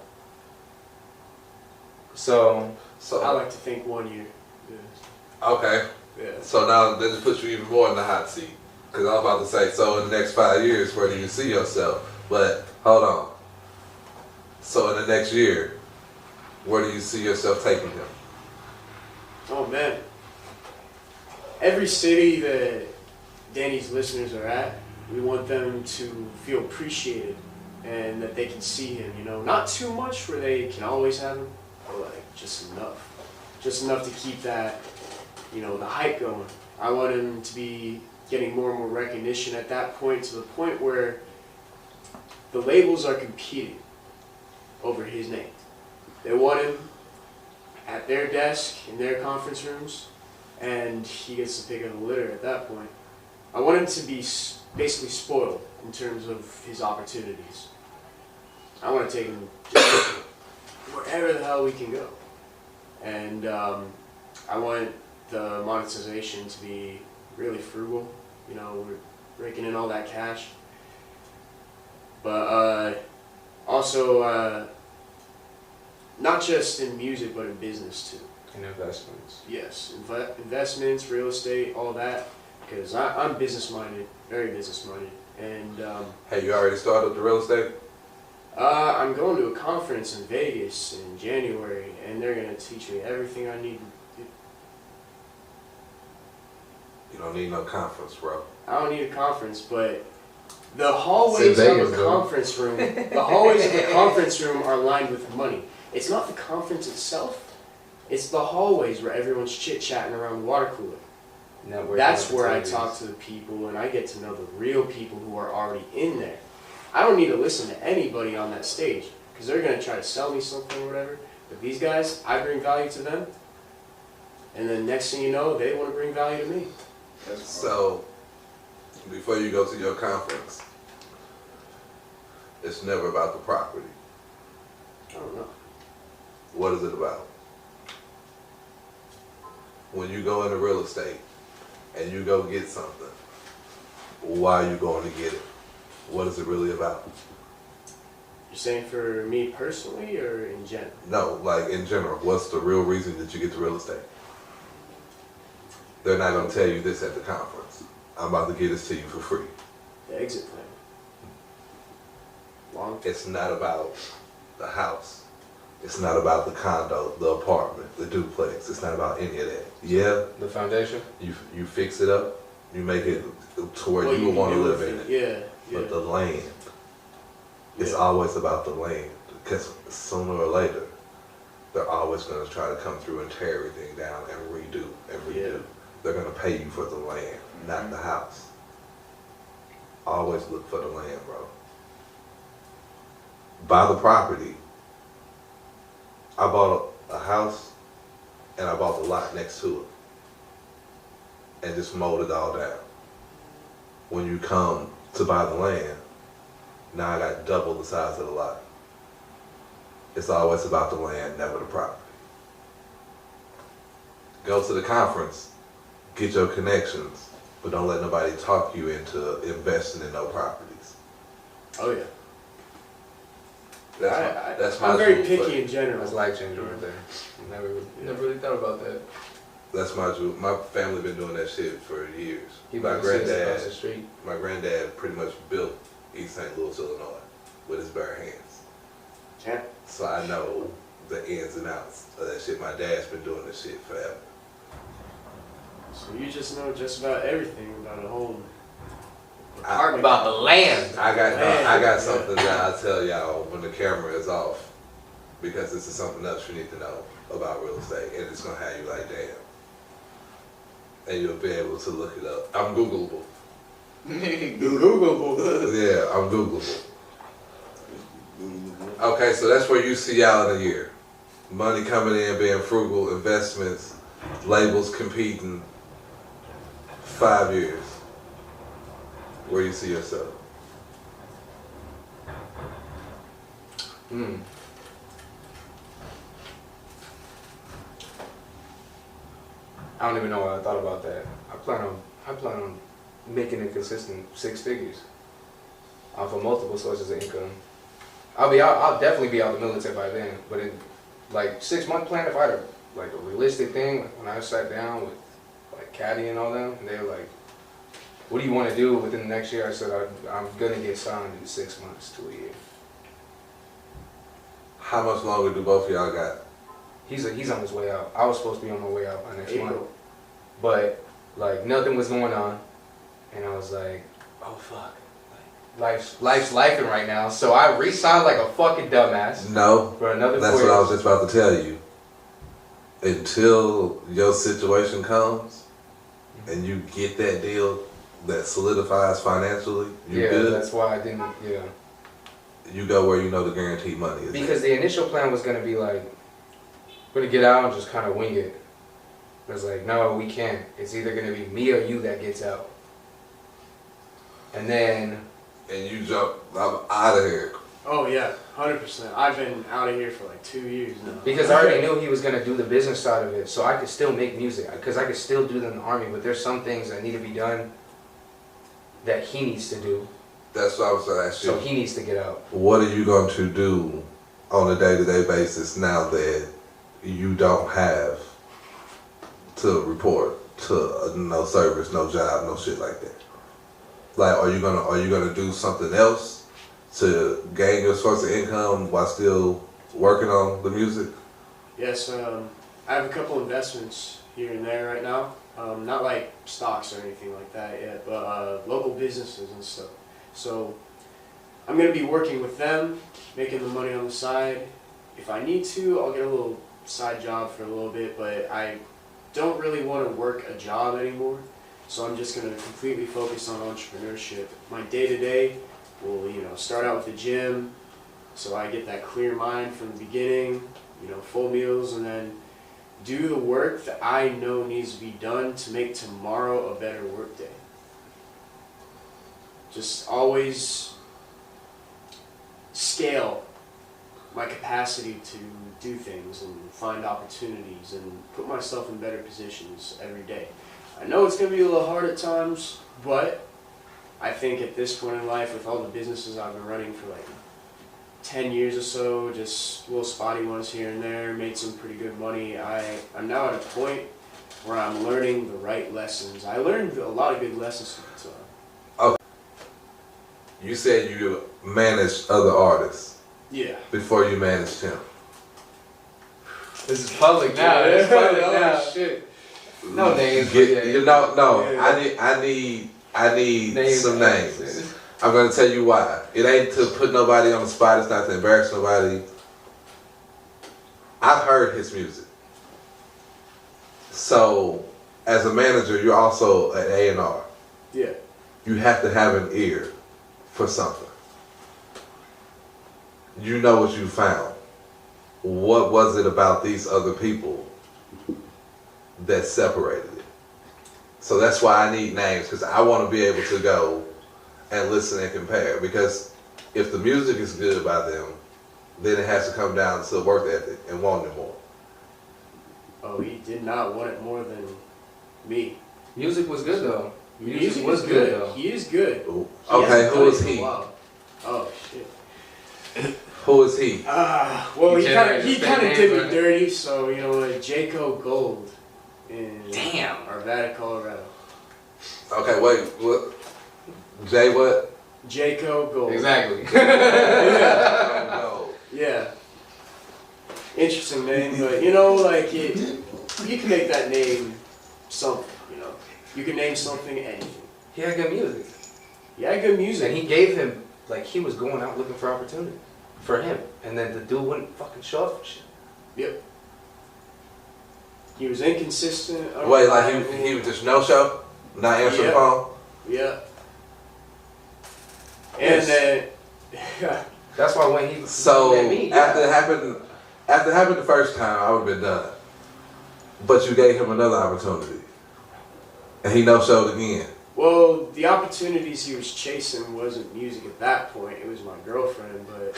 So I like to think 1 year. Yeah. Okay. Yeah. So now that just puts you even more in the hot seat. Because I was about to say, so in the next 5 years, where do you see yourself? But hold on. So in the next year, where do you see yourself taking him? Oh man. Every city that Danny's listeners are at, we want them to feel appreciated and that they can see him, you know. Not too much where they can always have him, but like just enough. Just enough to keep that, you know, the hype going. I want him to be getting more and more recognition at that point, to the point where the labels are competing over his name. They want him at their desk, in their conference rooms, and he gets the pick of the litter at that point. I want him to be basically spoiled in terms of his opportunities. I want to take him just wherever the hell we can go. And I want the monetization to be really frugal. You know, we're raking in all that cash. But also, not just in music, but in business too. and investments. Yes, investments, real estate, all that. Because I'm business-minded, very business-minded. And Hey, you already started the real estate? I'm going to a conference in Vegas in January, and they're going to teach me everything I need to do. You don't need no conference, bro. I don't need a conference, but the hallways of a conference room, the hallways of the conference room are lined with money. It's not the conference itself; it's the hallways where everyone's chit-chatting around the water cooler. That's where I talk to the people, and I get to know the real people who are already in there. I don't need to listen to anybody on that stage. because they're gonna try to sell me something or whatever. But these guys, I bring value to them, and then next thing you know, they want to bring value to me. So, before you go to your conference, it's never about the property. I don't know. What is it about? When you go into real estate and you go get something, why are you going to get it? What is it really about? You're saying for me personally or in general? No, like in general, what's the real reason that you get the real estate? They're not going to tell you this at the conference. I'm about to give this to you for free. The exit plan. Long. It's not about the house. It's not about the condo, the apartment, the duplex. It's not about any of that. Yeah, The foundation. you fix it up, you make it to where Well, you would want to do live in it. Yeah. But the land, it's Yeah. always about the land. Because sooner or later, they're always going to try to come through and tear everything down and redo and redo. Yeah. They're going to pay you for the land, not the house. Always look for the land, bro. Buy the property. I bought a house and I bought the lot next to it and just mowed it all down. When you come to buy the land, now I got double the size of the lot. It's always about the land, never the property. Go to the conference, get your connections, but don't let nobody talk you into investing in no properties. Oh yeah. That's my I'm very jewel, picky in That's general. life changer right there. Never really thought about that. That's my jewel. My family been doing that shit for years. He My about to see us across granddad, the street. my granddad pretty much built East St. Louis, Illinois, with his bare hands. Yeah. So I know the ins and outs of that shit. My dad's been doing this shit forever. So you just know just about everything about a home. About the land. I got Yeah. something that I'll tell y'all when the camera is off, because this is something else you need to know about real estate, and it's gonna have you like, damn. And you'll be able to look it up. I'm Googleable. Googleable. Yeah, I'm Googleable. Okay, so that's where you see y'all in a year. Money coming in, being frugal, investments, labels competing. 5 years. Where you see yourself? I don't even know why I thought about that. I plan on making a consistent 6 figures off of multiple sources of income. I'll definitely be out of the military by then. But in like 6-month plan, if I had a realistic thing, like when I sat down with like Caddy and all them, and they were like, "What do you want to do within the next year?" I said, "I'm gonna get signed in 6 months to a year." How much longer do both of y'all got? He's on his way out. I was supposed to be on my way out by next month, April. but like nothing was going on, and I was like, "Oh fuck, like, life's lifing right now." So I re-signed like a fucking dumbass No, for another 4 that's years. what I was just about to tell you. Until your situation comes and you get that deal that solidifies financially, you Yeah, good. that's why I didn't. Yeah, You go where you know the guaranteed money is. because the initial plan was gonna be like, we're gonna get out and just kind of wing it. It was like, no, we can't. It's either gonna be me or you that gets out. And then And you jump, I'm out of here. Oh yeah, 100%. I've been out of here for like 2 years now. because I already knew he was gonna do the business side of it, so I could still make music. Because I could still do them in the army, but there's some things that need to be done that he needs to do. That's what I was going to ask you. So he needs to get out. What are you going to do on a day-to-day basis now that you don't have to report to no service, no job, no shit like that? Like, are you gonna do something else to gain your source of income while still working on the music? Yes, I have a couple investments here and there right now. Not like stocks or anything like that yet, but local businesses and stuff. So I'm going to be working with them, making the money on the side. If I need to, I'll get a little side job for a little bit, but I don't really want to work a job anymore. So I'm just going to completely focus on entrepreneurship. My day-to-day will, start out with the gym, so I get that clear mind from the beginning, you know, full meals, and then do the work that I know needs to be done to make tomorrow a better work day. Just always scale my capacity to do things and find opportunities and put myself in better positions every day. I know it's going to be a little hard at times, but I think at this point in life, with all the businesses I've been running for like 10 years or so, just little spotty ones here and there, made some pretty good money. I'm now at a point where I'm learning the right lessons. I learned a lot of good lessons from the time. You said you managed other artists Yeah. before you managed him. This is public now. It's public now. Shit. No names. No. Yeah. I need some names. I'm gonna tell you why. It ain't to put nobody on the spot. It's not to embarrass nobody. I've heard his music. So, as a manager, you're also an A&R. Yeah. You have to have an ear for something. You know what you found. What was it about these other people that separated it? So that's why I need names, because I want to be able to go and listen and compare. Because if the music is good by them, then it has to come down to work ethic and wanting it more. Oh, he did not want it more than me. Music was good though. Music was is good though. He is good. Ooh. He Okay, hasn't who done is it in a he? while. Oh shit. Who is he? Well, You he can't kind of just say did names, me right? dirty. So you know, like Jaco Gold in Damn. Arvada, Colorado. Okay, wait. What? Jay what? Jaco Gold. Exactly. No. Yeah. Interesting name, but you know, like you can make that name something. You know, you can name something anything. He had good music. Yeah, good music. And he gave him, like, he was going out looking for opportunity for him. And then the dude wouldn't fucking show up for shit. Yep. He was inconsistent. Wait, like he was just no show, not answering the Yep. phone. Yeah. And then, That's why when he So met me, after it happened the first time, I would have been done. But you gave him another opportunity, and he no showed again. well, the opportunities he was chasing wasn't music at that point. It was my girlfriend, but.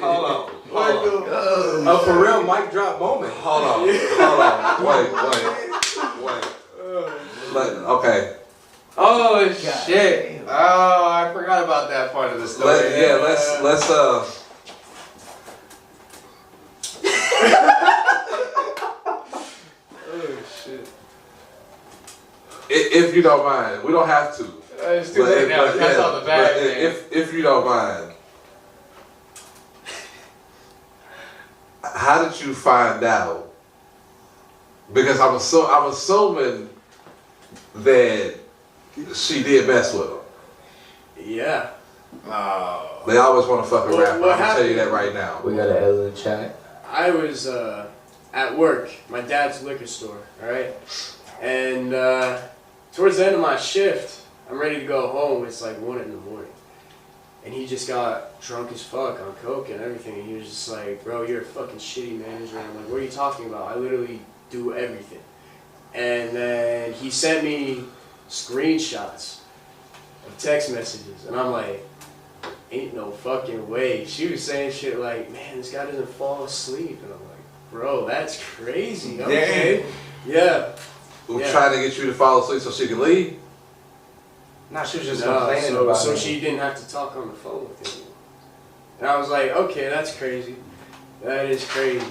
Hold on. Oh, for real, mic drop moment. Hold on. Wait. Okay. Oh shit! Oh, I forgot about that part of the story. Let's Oh shit! if you don't mind, we don't have to. It's too late now. That's all the bad man. If you don't mind, how did you find out? Because I'm assuming that she did mess with him. Yeah. Oh. They always want to fuck Well, around. I'm what gonna tell you that happened- right now. We got an L in the chat. I was at work, my dad's liquor store, alright? And towards the end of my shift, I'm ready to go home. It's like 1 in the morning. And he just got drunk as fuck on coke and everything. And he was just like, bro, you're a fucking shitty manager. And I'm like, what are you talking about? I literally do everything. And then he sent me screenshots of text messages. And I'm like, ain't no fucking way. She was saying shit like, man, this guy doesn't fall asleep. And I'm like, bro, that's crazy. Okay. Yeah. We're Yeah. trying to get you to fall asleep so she can leave. Nah, she was just No, complaining about so it. she didn't have to talk on the phone with him. And I was like, okay, that's crazy. That is crazy.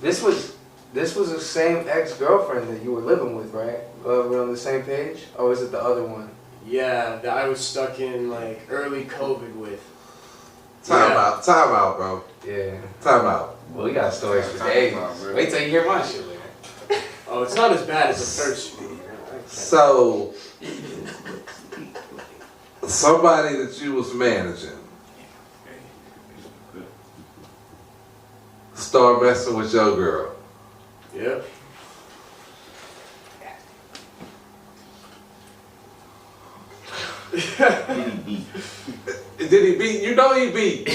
This was the same ex-girlfriend that you were living with, right? We're on the same page? Or is it the other one? Yeah, that I was stuck in like early COVID with. Time Yeah. out, bro. Yeah. Time out. Well, we got stories for days. Wait till you hear my shit later. Oh, it's not as bad as the first one. So, somebody that you was managing start messing with your girl. Yep. Did he beat? You know he beat.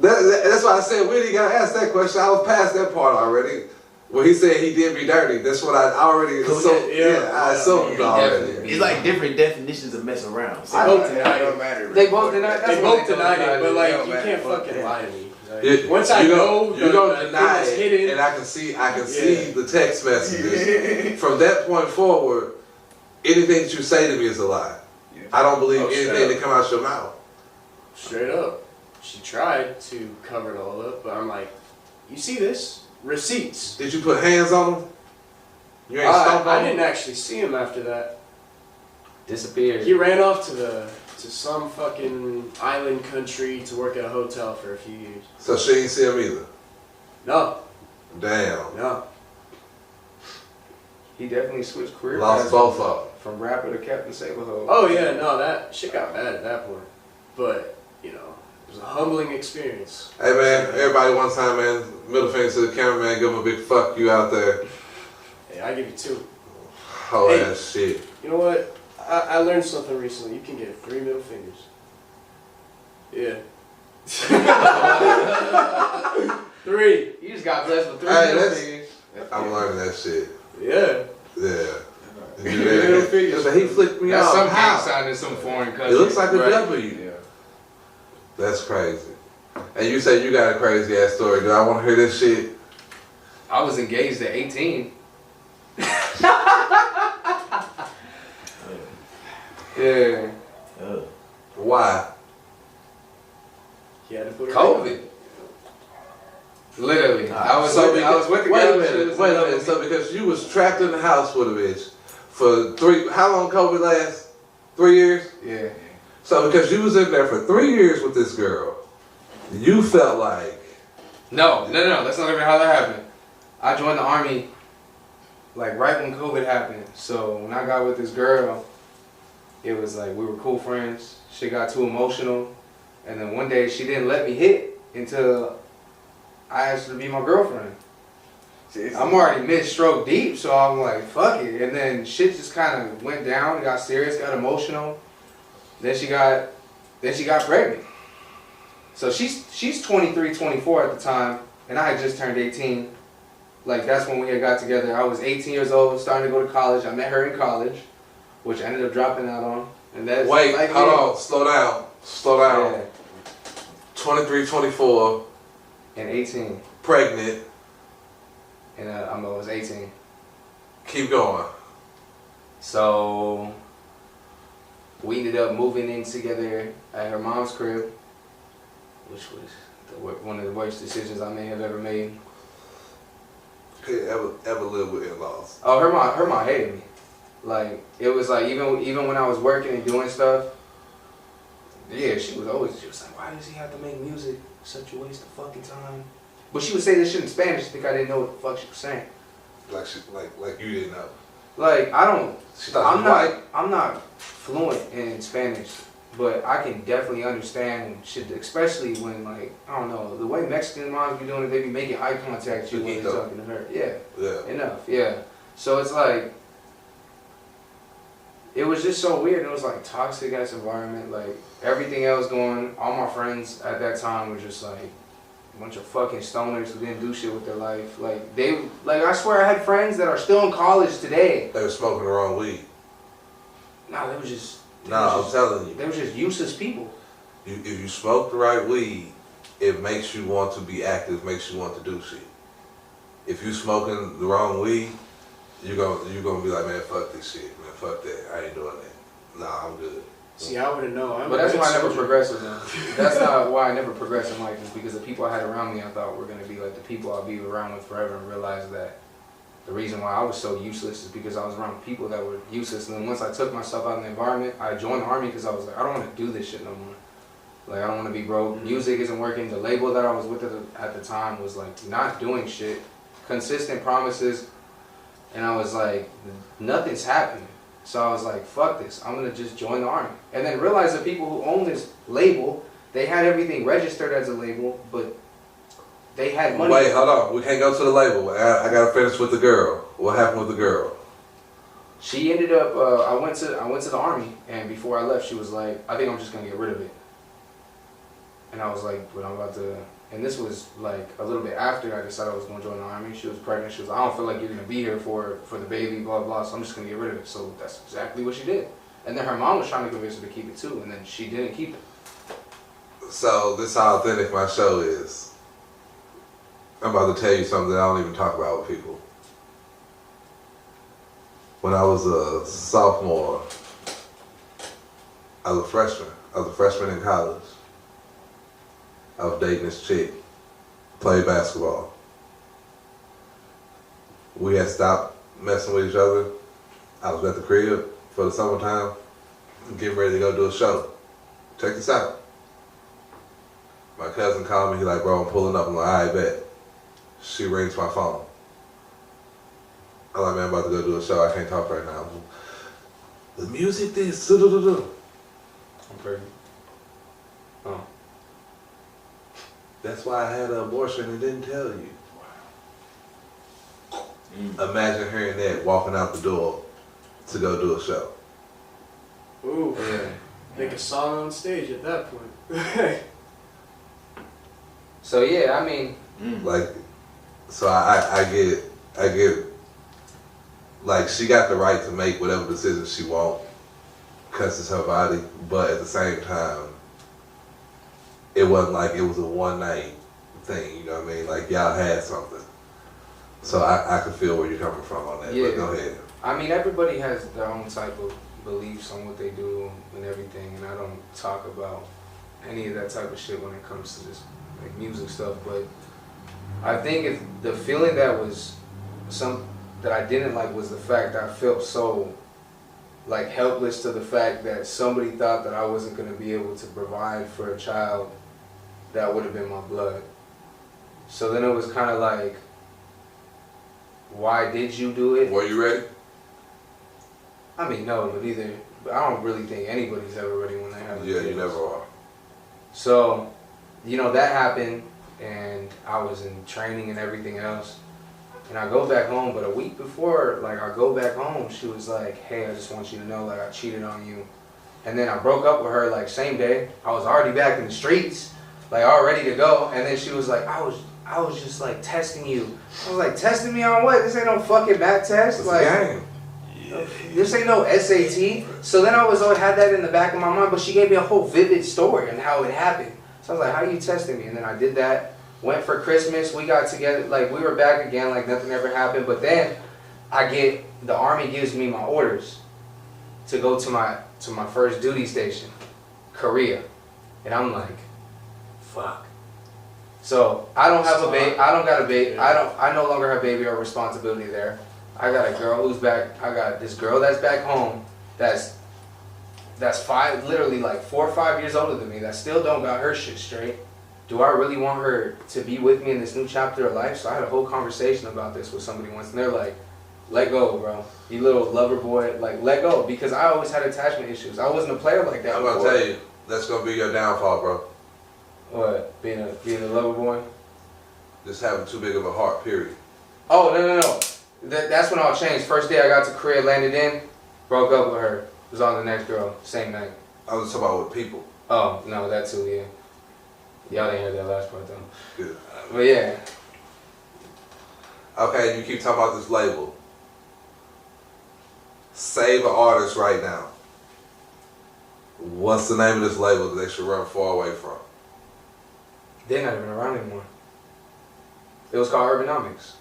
That's why I said we didn't gotta ask that question. I was past that part already. When he said he did me dirty, that's what I already assumed. I assumed already. It's like different definitions of mess around. So I hope it tonight- don't matter. They both denied. That's They what both told denied me. it, but like Don't you matter. can't Fuck fucking that. lie to me. Like, Yeah, once I know you're gonna the deny thing is it, hidden, and I can see the text messages. From that point forward, anything that you say to me is a lie. I don't believe Oh, straight anything up. that come out your mouth. straight up, she tried to cover it all up, but I'm like, you see this? Receipts. Did you put hands on them? You ain't stomped I on didn't them? actually see him after that. Disappeared. He ran off to some fucking island country to work at a hotel for a few years. So she ain't see him either. No, Damn. no. He definitely switched career Lost paths both of them. from rapper to Captain Saberho. Oh yeah, no, that shit got bad at that point. But, you know, it was a humbling experience. Hey man, everybody one time, man, middle finger to the cameraman, give him a big fuck you out there. Hey, I give you 2. Whole Hey. ass shit. You know what? I learned something recently. You can get 3 middle fingers. Yeah. 3. You just got blessed with 3 Hey, middle that's- fingers. I'm learning that shit. Yeah. Yeah. Middle fingers. So he flicked me That's off. some gang How? sign in some foreign country. It looks like a Right. W. Yeah. That's crazy. And you say you got a crazy ass story. Do I want to hear this shit? I was engaged at 18. Yeah. Why? He had to put it COVID. Literally. I was with the wait girl. a she minute. was Wait in a love minute. with So me. because you was trapped in the house with a bitch for 3, how long COVID last? 3 years? Yeah. So because you was in there for 3 years with this girl, you felt like No. That's not even how that happened. I joined the army like right when COVID happened. So when I got with this girl, it was like we were cool friends. She got too emotional. And then one day she didn't let me hit until I asked her to be my girlfriend. I'm already mid-stroke deep, so I'm like, fuck it. And then shit just kind of went down, got serious, got emotional. Then she got pregnant. So she's 23, 24 at the time, and I had just turned 18. Like that's when we had got together. I was 18 years old, starting to go to college. I met her in college, which I ended up dropping out on. And that's wait, like hold it. on, slow down. Yeah, 23, 24, and 18, pregnant. and I was 18. Keep going. So we ended up moving in together at her mom's crib, which was one of the worst decisions I may have ever made. Could ever live with in-laws? Oh, her mom hated me. Like it was like even when I was working and doing stuff, yeah, she was like, why does he have to make music? Such a waste of fucking time. But she would say this shit in Spanish because I didn't know what the fuck she was saying. Like you didn't know. Like I don't. She thought you white. I'm not fluent in Spanish, but I can definitely understand shit, especially when like I don't know the way Mexican moms be doing it. They be making eye contact with you when you're talking to her. Yeah. Yeah. Enough. Yeah. So it's like it was just so weird. It was like toxic ass environment. Like everything else going. All my friends at that time were just like a bunch of fucking stoners who didn't do shit with their life. Like I swear I had friends that are still in college today. They were smoking the wrong weed. Nah, they was just. I'm telling you. They were just useless people. If you smoke the right weed, it makes you want to be active, makes you want to do shit. If you smoking the wrong weed, you're gonna be like, man, fuck this shit, man, fuck that, I ain't doing that. Nah, I'm good. See, I wouldn't know. But that's why I never progressed with them. That's not why I never progressed in life, is because the people I had around me I thought were gonna be like the people I'll be around with forever, and realized that the reason why I was so useless is because I was around people that were useless. And then once I took myself out of the environment, I joined the army because I was like, I don't want to do this shit no more. Like I don't want to be broke. Music isn't working. The label that I was with at the time was like not doing shit. Consistent promises. And I was like, nothing's happening. So I was like, fuck this. I'm going to just join the army. And then realized the people who own this label, they had everything registered as a label, but they had money. Wait, hold on. We can't go to the label. I gotta finish with the girl. What happened with the girl? She ended up, I went to the army, and before I left, she was like, I think I'm just going to get rid of it. and I was like, but I'm about to, and this was like a little bit after I decided I was going to join the Army. She was pregnant. She was like, I don't feel like you're going to be here for the baby, blah, blah, so I'm just going to get rid of it. So that's exactly what she did. And then her mom was trying to convince her to keep it too, and then she didn't keep it. So this is how authentic my show is. I'm about to tell you something that I don't even talk about with people. When I was a sophomore, I was a freshman in college. I was dating this chick, played basketball. We had stopped messing with each other. I was at the crib for the summertime, getting ready to go do a show. Check this out. My cousin called me, he like, bro, I'm pulling up. I'm like, all right, bet. She rings my phone. I'm like, man, I'm about to go do a show. I can't talk right now. The music, this, do. I'm pregnant. Oh. That's why I had an abortion and didn't tell you. Imagine hearing that walking out the door to go do a show. Ooh, Yeah. make a song on stage at that point. So yeah, I mean, Like, so I get, like, she got the right to make whatever decision she wants, because it's her body, but at the same time, it wasn't like it was a one night thing, you know what I mean? Like, y'all had something. So I can feel where you're coming from on that, Yeah. but go ahead. I mean, everybody has their own type of beliefs on what they do and everything, and I don't talk about any of that type of shit when it comes to this like music stuff. But I think if the feeling that I didn't like was the fact that I felt so like helpless to the fact that somebody thought that I wasn't going to be able to provide for a child that would have been my blood. So then it was kind of like, why did you do it? Were you ready? I mean, no, but I don't really think anybody's ever ready when they have a Yeah, kid. you never are. So, you know, that happened, and I was in training and everything else. And I go back home, but a week before, like, I go back home, she was like, hey, I just want you to know, like, I cheated on you. And then I broke up with her, like, same day. I was already back in the streets, like, all ready to go. And then she was like, I was just, like, testing you. I was like, testing me on what? This ain't no fucking math test. It's Like, a game. this ain't no SAT. So then I always had that in the back of my mind, but she gave me a whole vivid story on how it happened. So I was like, how are you testing me? And then I did that. Went for Christmas. We got together. Like, we were back again, like nothing ever happened. But then the Army gives me my orders to go to my first duty station, Korea. And I'm like, fuck. So I don't have a baby. I don't got a baby. I no longer have baby or responsibility there. I got a girl who's back. I got this girl that's back home. That's literally like 4 or 5 years older than me. That still don't got her shit straight. Do I really want her to be with me in this new chapter of life? So I had a whole conversation about this with somebody once, and they're like, "Let go, bro. You little lover boy. Like, let go." Because I always had attachment issues. I wasn't a player like that. I'm gonna tell you, that's gonna be your downfall, bro. What? Being a lover boy? Just having too big of a heart, period. Oh, no. That's when all changed. First day I got to Korea, landed in, broke up with her. Was on the next girl, same night. I was talking about with people. Oh, no, that too, yeah. Y'all didn't hear that last part, though. Good. But yeah. Okay, you keep talking about this label. Save an artist right now. What's the name of this label that they should run far away from? They're not even around anymore. It was called Urbanomics.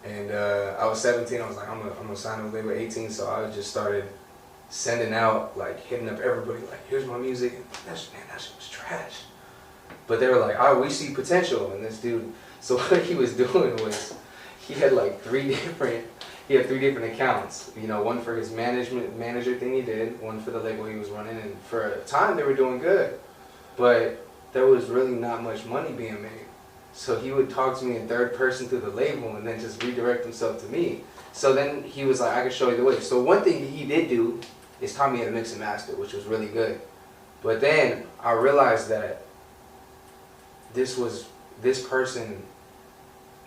And I was 17. I was like, I'm gonna sign with label 18. So I just started sending out, like, hitting up everybody, like, here's my music. And that shit was trash. But they were like, oh, we see potential in this dude. So what he was doing was, he had like three different accounts. You know, one for his manager thing he did, one for the label he was running, and for a time they were doing good. But there was really not much money being made. So he would talk to me in third person through the label and then just redirect himself to me. So then he was like, I can show you the way. So one thing he did do is taught me how to mix and master, which was really good. But then I realized that this person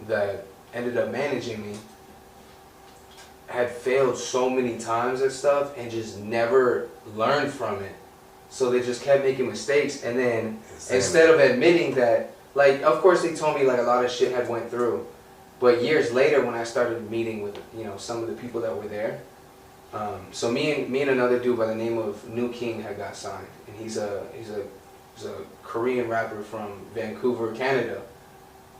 that ended up managing me had failed so many times at stuff and just never learned from it. So they just kept making mistakes, and then Insane. instead of admitting that, like, of course they told me like a lot of shit had went through, but years later when I started meeting with, you know, some of the people that were there, so me and another dude by the name of New King had got signed, and he's a Korean rapper from Vancouver, Canada,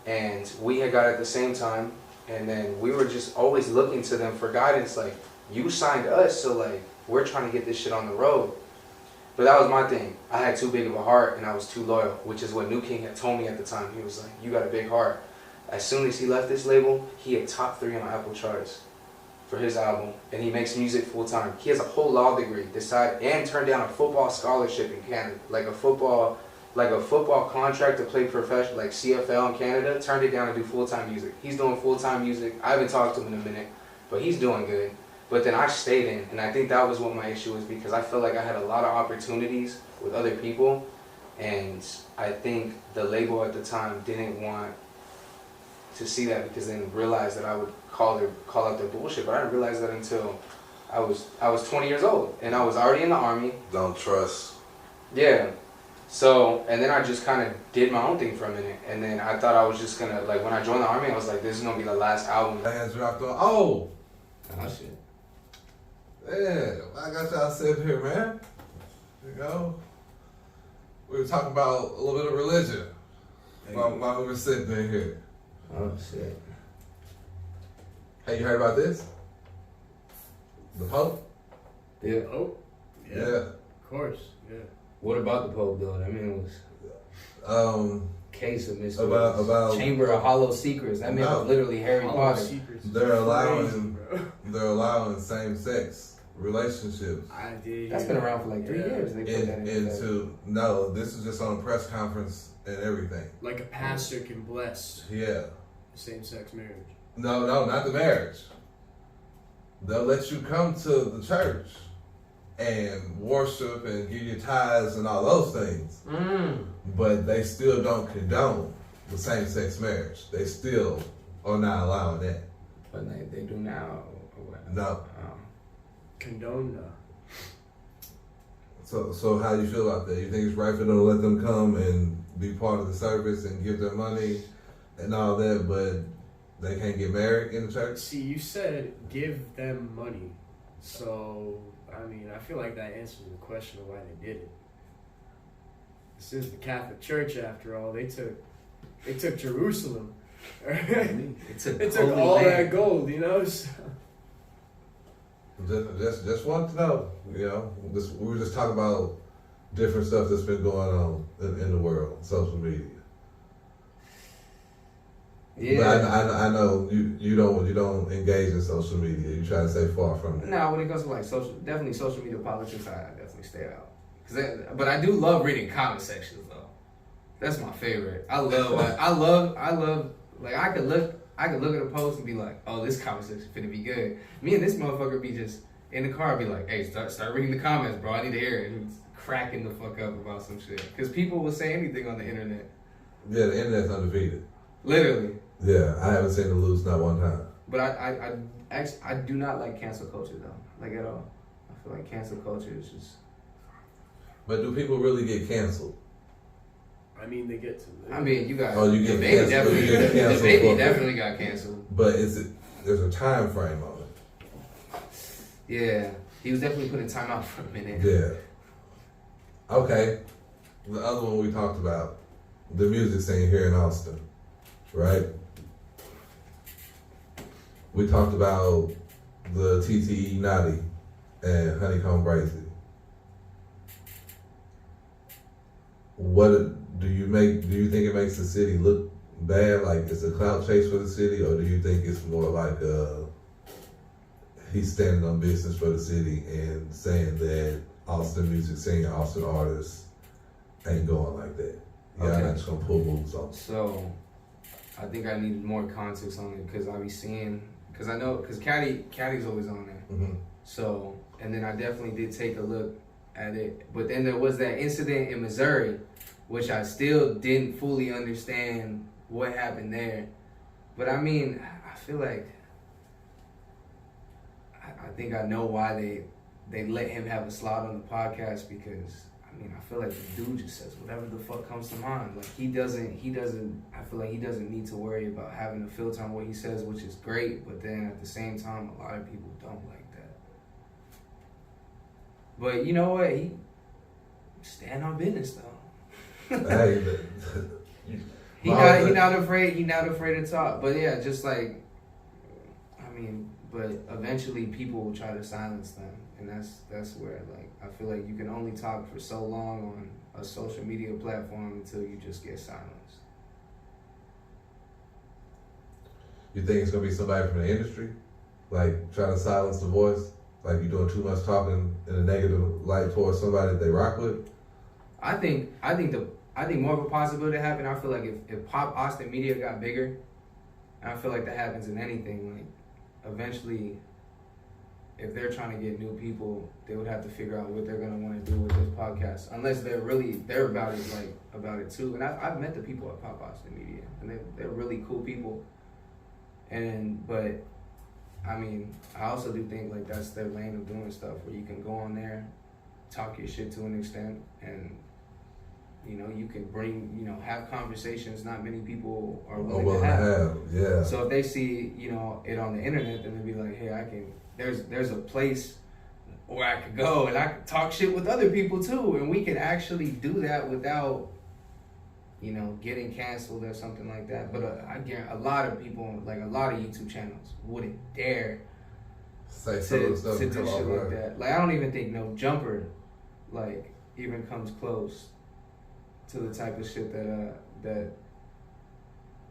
and we had got at the same time, and then we were just always looking to them for guidance, like, you signed us, so like we're trying to get this shit on the road. But that was my thing. I had too big of a heart and I was too loyal, which is what New King had told me at the time. He was like, you got a big heart. As soon as he left this label, he hit top 3 on Apple charts for his album, and he makes music full time. He has a whole law degree, and turned down a football scholarship in Canada, like a football contract to play professional, like CFL in Canada. Turned it down to do full time music. He's doing full time music. I haven't talked to him in a minute, but he's doing good. But then I stayed in, and I think that was what my issue was, because I felt like I had a lot of opportunities with other people, and I think the label at the time didn't want to see that, because then realized that I would call out their bullshit. But I didn't realize that until I was 20 years old, and I was already in the Army. Don't trust. Yeah. So, and then I just kind of did my own thing for a minute, and then I thought I was just gonna, like, when I joined the Army, I was like, this is gonna be the last album. Hands dropped on. Oh, shit. yeah, I got y'all sitting here, man. You know, we were talking about a little bit of religion while we were sitting in here. Oh shit. Hey, you heard about this? The Pope? Yeah. Oh, Yeah. of course, yeah. What about the Pope though? I mean, it was case of mystery. About Chamber of Hollow Secrets. That man was literally Harry Hollow Potter. Secrets is they're allowing crazy, bro. they're allowing same-sex relationships. I did. That's been around for like 3 Yeah. years. They put that in. No, this is just on a press conference and everything. Like a pastor can bless Yeah. same-sex marriage. No, not the marriage. They'll let you come to the church and worship and give you tithes and all those things. But they still don't condone the same-sex marriage. They still are not allowing that. But they do now. Or what? No. Condone So how do you feel about that? You think it's right for them to let them come and be part of the service and give their money and all that, but they can't get married in the church? See, you said give them money. So, I mean, I feel like that answers the question of why they did it. This is the Catholic Church, after all. They took Jerusalem. It They took all that gold, you know? So, Just want to know, you know. We were just talking about different stuff that's been going on in the world, social media. Yeah. But I know you don't engage in social media. You try to stay far from it. No, when it comes to like social media politics, I definitely stay out. But I do love reading comment sections though. That's my favorite. I love. Like I could look at a post and be like, oh, this comment section finna be good. Me and this motherfucker be just in the car, be like, hey, start reading the comments, bro. I need to hear it. And he's cracking the fuck up about some shit. Because people will say anything on the internet. Yeah, the internet's undefeated. Literally. Yeah, I haven't seen it lose not one time. But I do not like cancel culture though, like at all. I feel like cancel culture is just. But do people really get canceled? I mean, they get to. I mean, you got. Oh, you get the baby canceled. definitely. You get The canceled baby for- definitely got canceled. But there's a time frame on it. Yeah, he was definitely put in timeout for a minute. Yeah. Okay. The other one we talked about, the music scene here in Austin, right? We talked about the TTE Naughty and Honeycomb Brazy. What do you think it makes the city look bad? Like it's a clout chase for the city, or do you think it's more like he's standing on business for the city and saying that Austin music scene, Austin artists ain't going like that? Yeah, Okay. I'm not just gonna pull moves on. So, I think I need more context on it because I be seeing, because I know, because Caddy's always on there. Mm-hmm. So, and then I definitely did take a look at it. But then there was that incident in Missouri, which I still didn't fully understand what happened there. But I mean, I feel like, I think I know why they let him have a slot on the podcast, because, I I mean, I feel like the dude just says whatever the fuck comes to mind. Like he doesn't, I feel like he doesn't need to worry about having a filter on what he says, which is great, but then at the same time, a lot of people don't like that. But you know what? He stand on business though. Hey, He not afraid to talk. But yeah, just like, I mean, but eventually people will try to silence them, and that's where, like, I feel like you can only talk for so long on a social media platform until you just get silenced. you think it's gonna be somebody from the industry, like trying to silence the voice, like you doing too much talking in a negative light towards somebody that they rock with? I think more of a possibility to happen. I feel like if Pop Austin Media got bigger, and I feel like that happens in anything, like eventually, if they're trying to get new people, they would have to figure out what they're gonna want to do with this podcast. Unless they're about it, like about it too. And I've met the people at Pop Austin Media, and they're really cool people. But I mean, I also do think like that's their lane of doing stuff, where you can go on there, talk your shit to an extent, and you know, you can bring, you know, have conversations not many people are willing to have. Yeah. So if they see, you know, it on the internet, then they'll be like, hey, there's a place where I could go and I could talk shit with other people too, and we can actually do that without, you know, getting canceled or something like that. But I guarantee a lot of people, like a lot of YouTube channels, wouldn't dare Say to do stuff shit like that. Like I don't even think No Jumper, like, even comes close to the type of shit that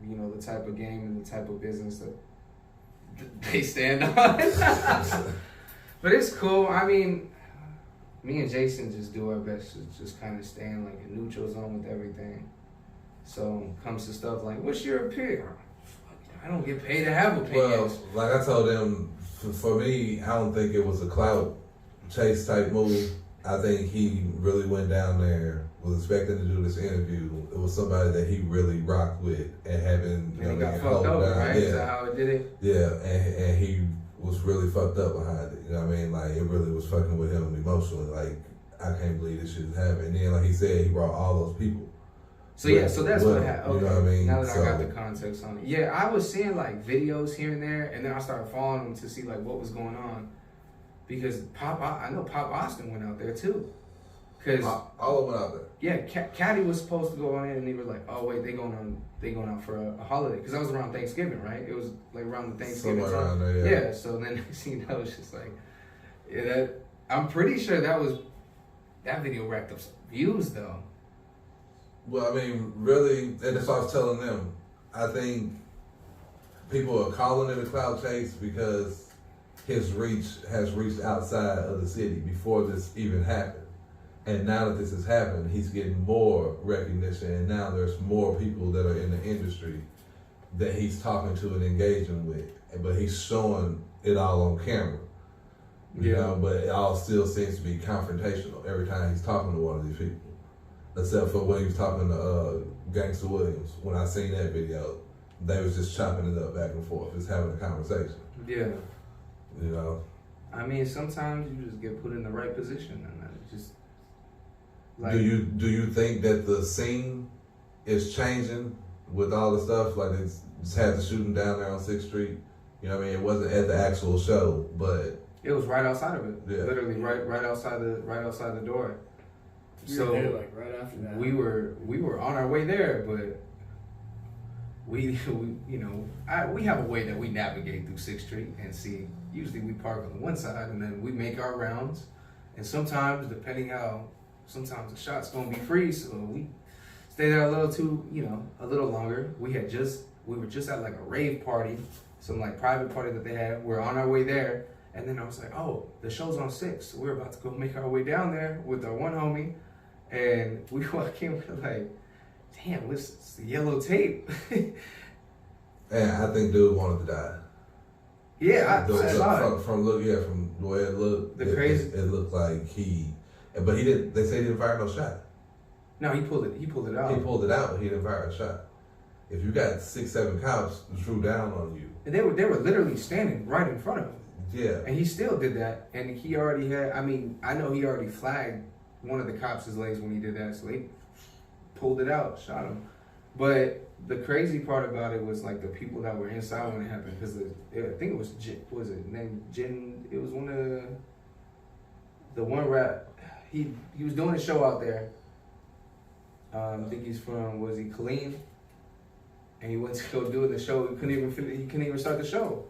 you know, the type of game and the type of business that they stand on. But it's cool. I mean, me and Jason just do our best to just kind of stay in like a neutral zone with everything. So when it comes to stuff like, what's your opinion? I don't get paid to have opinions. Well, like I told them, for me, I don't think it was a clout chase type move. I think he really went down there, was expecting to do this interview. It was somebody that he really rocked with and having, you know, he got fucked up, right? Yeah. Is that how it did it? Yeah, and he was really fucked up behind it. You know what I mean? Like, it really was fucking with him emotionally. Like, I can't believe this shit is happening. And then, like he said, he brought all those people. So yeah, so that's what happened. Okay. You know what I mean? Now that I got the context on it. Yeah, I was seeing like videos here and there, and then I started following them to see like what was going on. Because I know Pop Austin went out there too. Cause all of them went out there. Yeah, Caddy was supposed to go on in, and they were like, "Oh wait, they going out for a holiday." Because that was around Thanksgiving, right? It was like around the Thanksgiving somewhere time. around there, Yeah. So then that was just like, yeah. I'm pretty sure that video racked up some views though. Well, I mean, really, and that's what I was telling them. I think people are calling it a cloud chase because his reach has reached outside of the city before this even happened. And now that this has happened, he's getting more recognition, and now there's more people that are in the industry that he's talking to and engaging with. But he's showing it all on camera. You know, but it all still seems to be confrontational every time he's talking to one of these people. Except for when he was talking to Gangsta Williams. When I seen that video, they was just chopping it up back and forth, just having a conversation. Yeah. You know? I mean, sometimes you just get put in the right position, and it just like. Do you think that the scene is changing with all the stuff? Like, it's just had the shooting down there on 6th Street. You know what I mean? It wasn't at the actual show, but it was right outside of it. Yeah. Literally right outside the door. You were there like right after that. We were on our way there, but we you know, we have a way that we navigate through 6th Street and see. Usually we park on the one side and then we make our rounds, and sometimes sometimes the shot's gonna be free, so we stay there a little longer. We were just at like a rave party, some like private party that they had. We're on our way there, and then I was like, oh, the show's on 6, so we're about to go make our way down there with our one homie. And we walk in, we're like, damn, it's the yellow tape. and I think dude wanted to die. Yeah, I saw it. From the way it looked, it looked like but he didn't. They say he didn't fire no shot. No, he pulled it out. He pulled it out, but he didn't fire a shot. If you got 6-7 cops drew down on you, and they were literally standing right in front of him. Yeah. And he still did that, and he already had. I mean, I know he already flagged one of the cops' legs when he did that, so they pulled it out, shot him. But the crazy part about it was like the people that were inside when it happened, because I think it was what was it named Jen? It was one of the one rap. He was doing a show out there. I think he's from, was he Killeen? And he went to go do the show. He couldn't even start the show.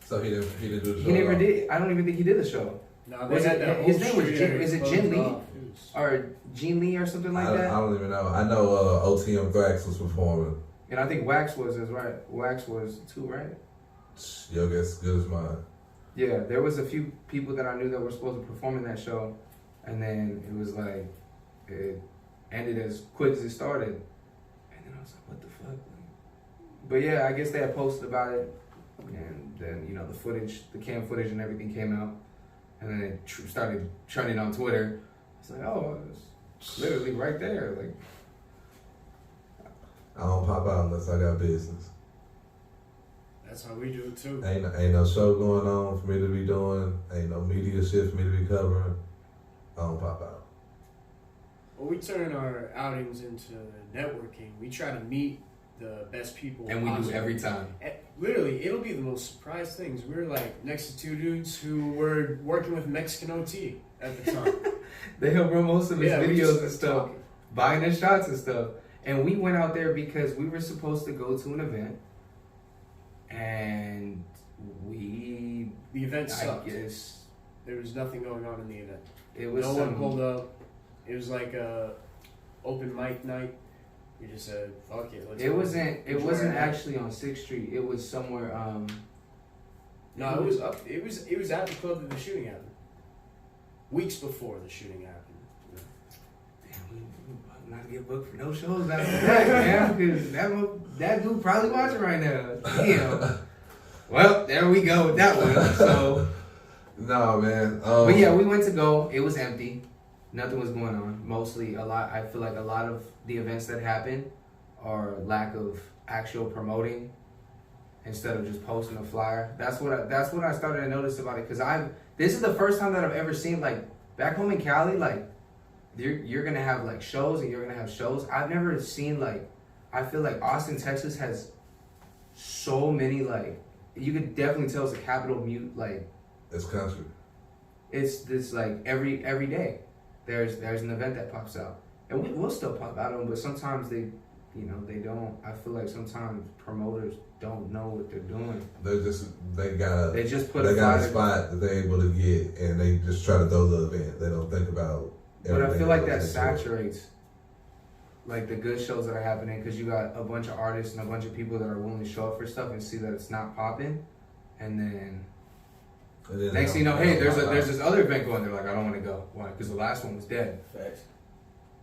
So he didn't do the show. He never did. I don't even think he did the show. No, Was they it, had that his whole name was street Jin, area is it closed Jin Lee off. or Gene Lee or something like I that? don't even know. I know OTM Thrax was performing. And I think Wax was as right. Wax was too, right? Your guess good as mine. Yeah, there was a few people that I knew that were supposed to perform in that show, and then it was like it ended as quick as it started, and then I was like, what the fuck? But yeah, I guess they had posted about it, and then the footage, the cam footage, and everything came out, and then it started trending on Twitter. It's like, oh, it's literally right there, like. I don't pop out unless I got business. That's how we do it too. Ain't no show going on for me to be doing. Ain't no media shit for me to be covering. I don't pop out. Well, we turn our outings into networking. We try to meet the best people. And we do possible. every time. And literally, it'll be the most surprise things. We were like next to two dudes who were working with Mexican OT at the time. They helped run most of his we videos just and stuff, talking. buying his shots and stuff. And we went out there because we were supposed to go to an event, and The event I sucked. guess, There was nothing going on in the event. it was No some, one pulled up. It was like a open mic night. We just said, "Fuck it, let's." It go. wasn't. It Enjoy wasn't our night. actually on 6th Street. It was somewhere. No, it was up. It was at the club that the shooting happened. Weeks before the shooting happened. Damn, we not to get booked for no shows after that, man. Because that dude probably watching right now. Damn. Well, there we go with that one. So, No, man. but yeah, we went to go. It was empty. Nothing was going on. Mostly I feel like a lot of the events that happen are lack of actual promoting instead of just posting a flyer. That's what I started to notice about it, because this is the first time that I've ever seen, like, back home in Cali, like, you're gonna have like shows and you're gonna have shows. I've never seen, like, I feel like Austin, Texas has so many, like, you could definitely tell it's a capital mute, like, It's country. it's this, like, every day there's an event that pops out, and we'll still pop out of them, but sometimes they don't. I feel like sometimes promoters don't know what they're doing. They just put a a flyer. spot that they're able to get, and they just try to throw the event. They don't think about. But I everything feel like that goes into it. saturates, like, the good shows that are happening, because you got a bunch of artists and a bunch of people that are willing to show up for stuff and see that it's not popping, and then And then next thing you know, they'll hey, there's pop out. this other event going. They're like, I don't want to go. Why? Because the last one was dead. Facts.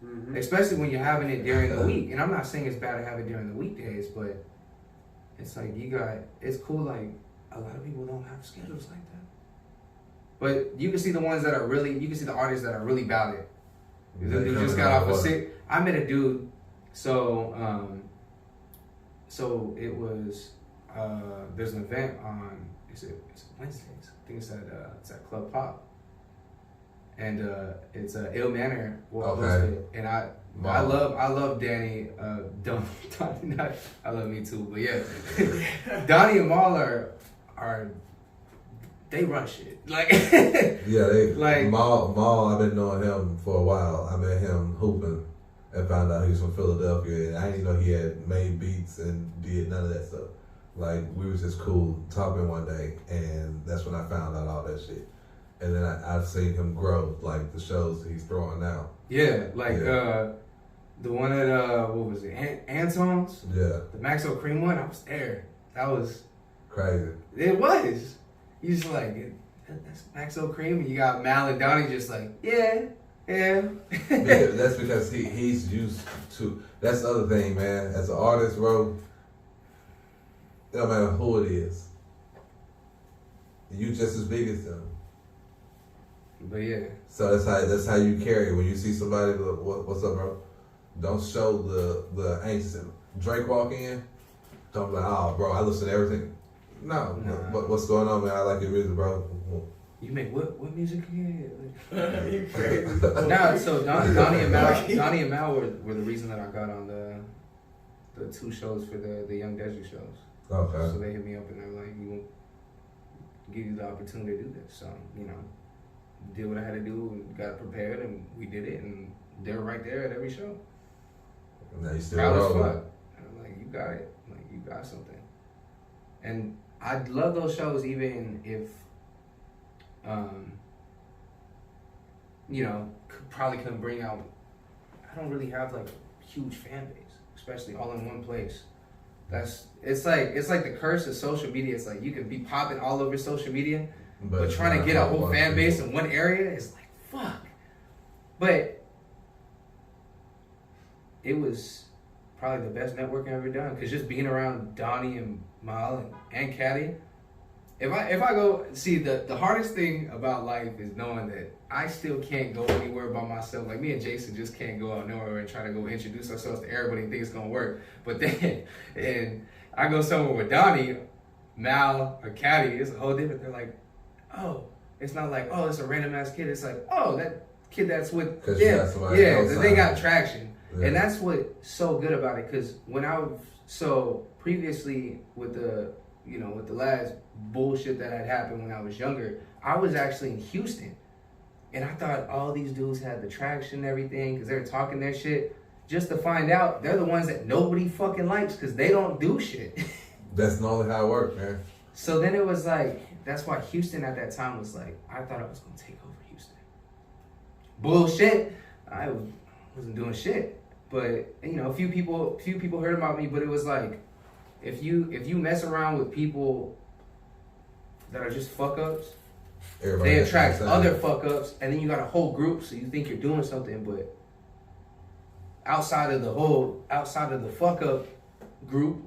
Mm-hmm. Especially when you're having it during the week. And I'm not saying it's bad to have it during the weekdays, but it's like it's cool. Like, a lot of people don't have schedules like that. But you can see the ones that are really, you can see the artists that are really about it. They just got off a sick. I met a dude, so it was, there's an event on, it's Wednesdays. I think it's at Club Pop. And it's Ill Manor will Okay. host it, and I Wow. love Danny. I love me too, but yeah, Donnie and Maul are they run shit like. Yeah, they Like- Maul. I've been knowing him for a while. I met him hooping and found out he was from Philadelphia, and I didn't know he had made beats and did none of that stuff. Like, we was just cool talking one day, and that's when I found out all that shit. And then I've seen him grow, like the shows he's throwing now. Yeah, like Yeah. the one at what was it, Anton's, Yeah, the Maxo Cream one. I was there. That was crazy. it. Was you just like that's Maxo Cream, and you got Mal and Donnie just like yeah. That's because he's used to. That's the other thing, man. As an artist, bro, it don't matter who it is, you just as big as them. But yeah. So that's how you carry it. When you see somebody, what's up, bro? Don't show the anxious. Drake walk in, don't be like, oh, bro, I listen to everything. No, Nah. but what's going on, man? I like your music, bro. You make what music again? You crazy. Nah, so Donnie and Mal were the reason that I got on the 2 shows for the Young Deji shows. Okay. So they hit me up and they're like, "We will give you the opportunity to do this." So did what I had to do and got prepared and we did it and they're right there at every show. Now you still Proud as rolling. fuck. And I'm like, you got it. Like you got something. And I love those shows even if probably couldn't bring out. I don't really have like a huge fan base, especially all in one place. It's like the curse of social media. It's like you can be popping all over social media, but trying to get a whole fan base in one area is like fuck. But it was probably the best networking I've ever done because just being around Donnie and Mal and Caddy. If I go see the hardest thing about life is knowing that I still can't go anywhere by myself. Like me and Jason just can't go out nowhere and try to go introduce ourselves to everybody and think it's gonna work. But then and I go somewhere with Donnie, Mal, or Caddy, it's a whole different. They're like, oh, it's not like it's a random ass kid. It's like that kid that's with them. Yeah, they got traction, and that's what's so good about it. Because when previously with the last bullshit that had happened when I was younger, I was actually in Houston. And I thought all these dudes had the traction and everything because they were talking their shit. Just to find out, they're the ones that nobody fucking likes because they don't do shit. That's normally how it works, man. So then it was like, that's why Houston at that time was like, I thought I was going to take over Houston. Bullshit. I wasn't doing shit. But, a few people heard about me, but it was like, if you mess around with people that are just fuck ups, they attract other fuck ups, and then you got a whole group, so you think you're doing something, but outside of the fuck up group,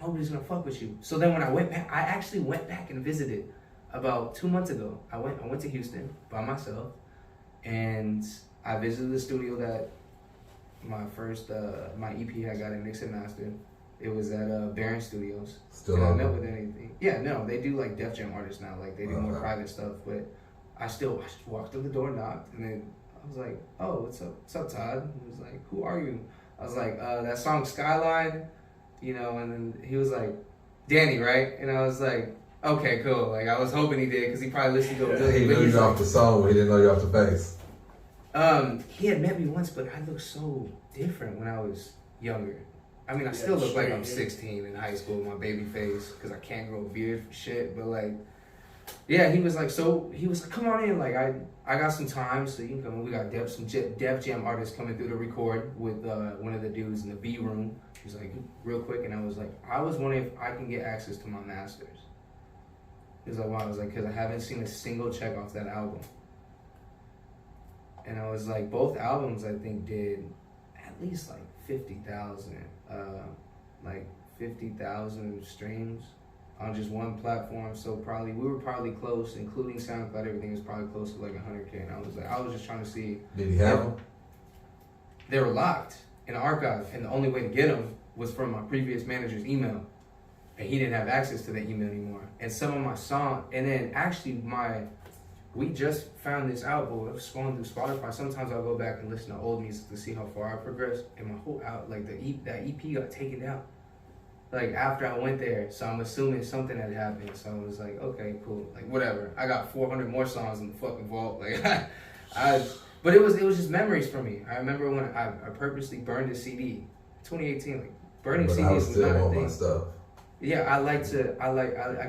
nobody's gonna fuck with you. So then when I went back, I actually went back and visited about 2 months ago. I went to Houston by myself, and I visited the studio that my first my EP I got in mixed and mastered. It was at Baron Studios. Still I on met with anything. Yeah, no, they do like Def Jam artists now. Like they do more private stuff. But I just walked through the door, knocked, and then I was like, "Oh, what's up? What's up, Todd?" He was like, "Who are you?" I was like, "That song Skyline," And then he was like, "Danny, right?" And I was like, "Okay, cool." Like I was hoping he did because he probably listened to it. He knew you off the song, but he didn't know you off the face. He had met me once, but I looked so different when I was younger. I mean, I still look like I'm 16 in high school with my baby face because I can't grow a beard for shit. But like, yeah, he was like, come on in. Like, I got some time, so you can come in. We got Def Jam artists coming through to record with one of the dudes in the B room. He's like, real quick, and I was like, I was wondering if I can get access to my masters. He was like, wow. I was like, because I haven't seen a single check off that album. And I was like, both albums I think did at least like 50,000, 50,000 streams on just one platform. So we were probably close, including SoundCloud. Everything was probably close to like 100K. And I was just trying to see. Did he have them? They were locked in the archive, and the only way to get them was from my previous manager's email, and he didn't have access to that email anymore. And some of my songs, and then actually we just found this out, but I was scrolling through Spotify. Sometimes I'll go back and listen to old music to see how far I progressed. And my whole that EP got taken down. Like after I went there, so I'm assuming something had happened. So I was like, okay, cool, like whatever. I got 400 more songs in the fucking vault. Like but it was just memories for me. I remember when I purposely burned a CD, 2018. Like burning CDs was not a thing. Stuff. Yeah, I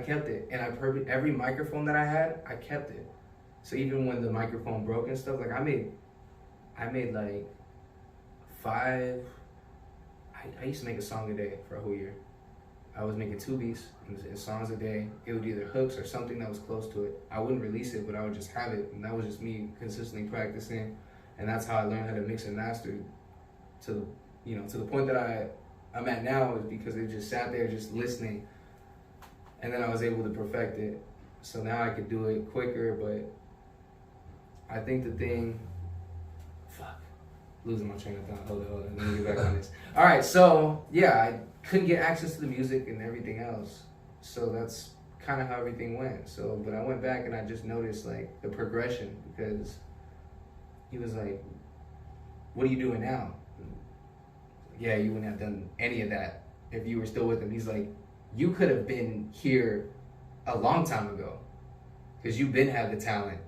kept it, and every microphone that I had, I kept it. So even when the microphone broke and stuff, like I made like I used to make a song a day for a whole year. I was making 2 beats and songs a day. It would either hooks or something that was close to it. I wouldn't release it, but I would just have it, and that was just me consistently practicing. And that's how I learned how to mix and master to the point that I'm at now, is because I just sat there just listening, and then I was able to perfect it. So now I could do it quicker, but I think the thing, losing my train of thought. Hold on, let me get back on this. All right, so yeah, I couldn't get access to the music and everything else, so that's kind of how everything went. So, but I went back and I just noticed like the progression, because he was like, "What are you doing now?" Yeah, you wouldn't have done any of that if you were still with him. He's like, "You could have been here a long time ago, because you been had the talent,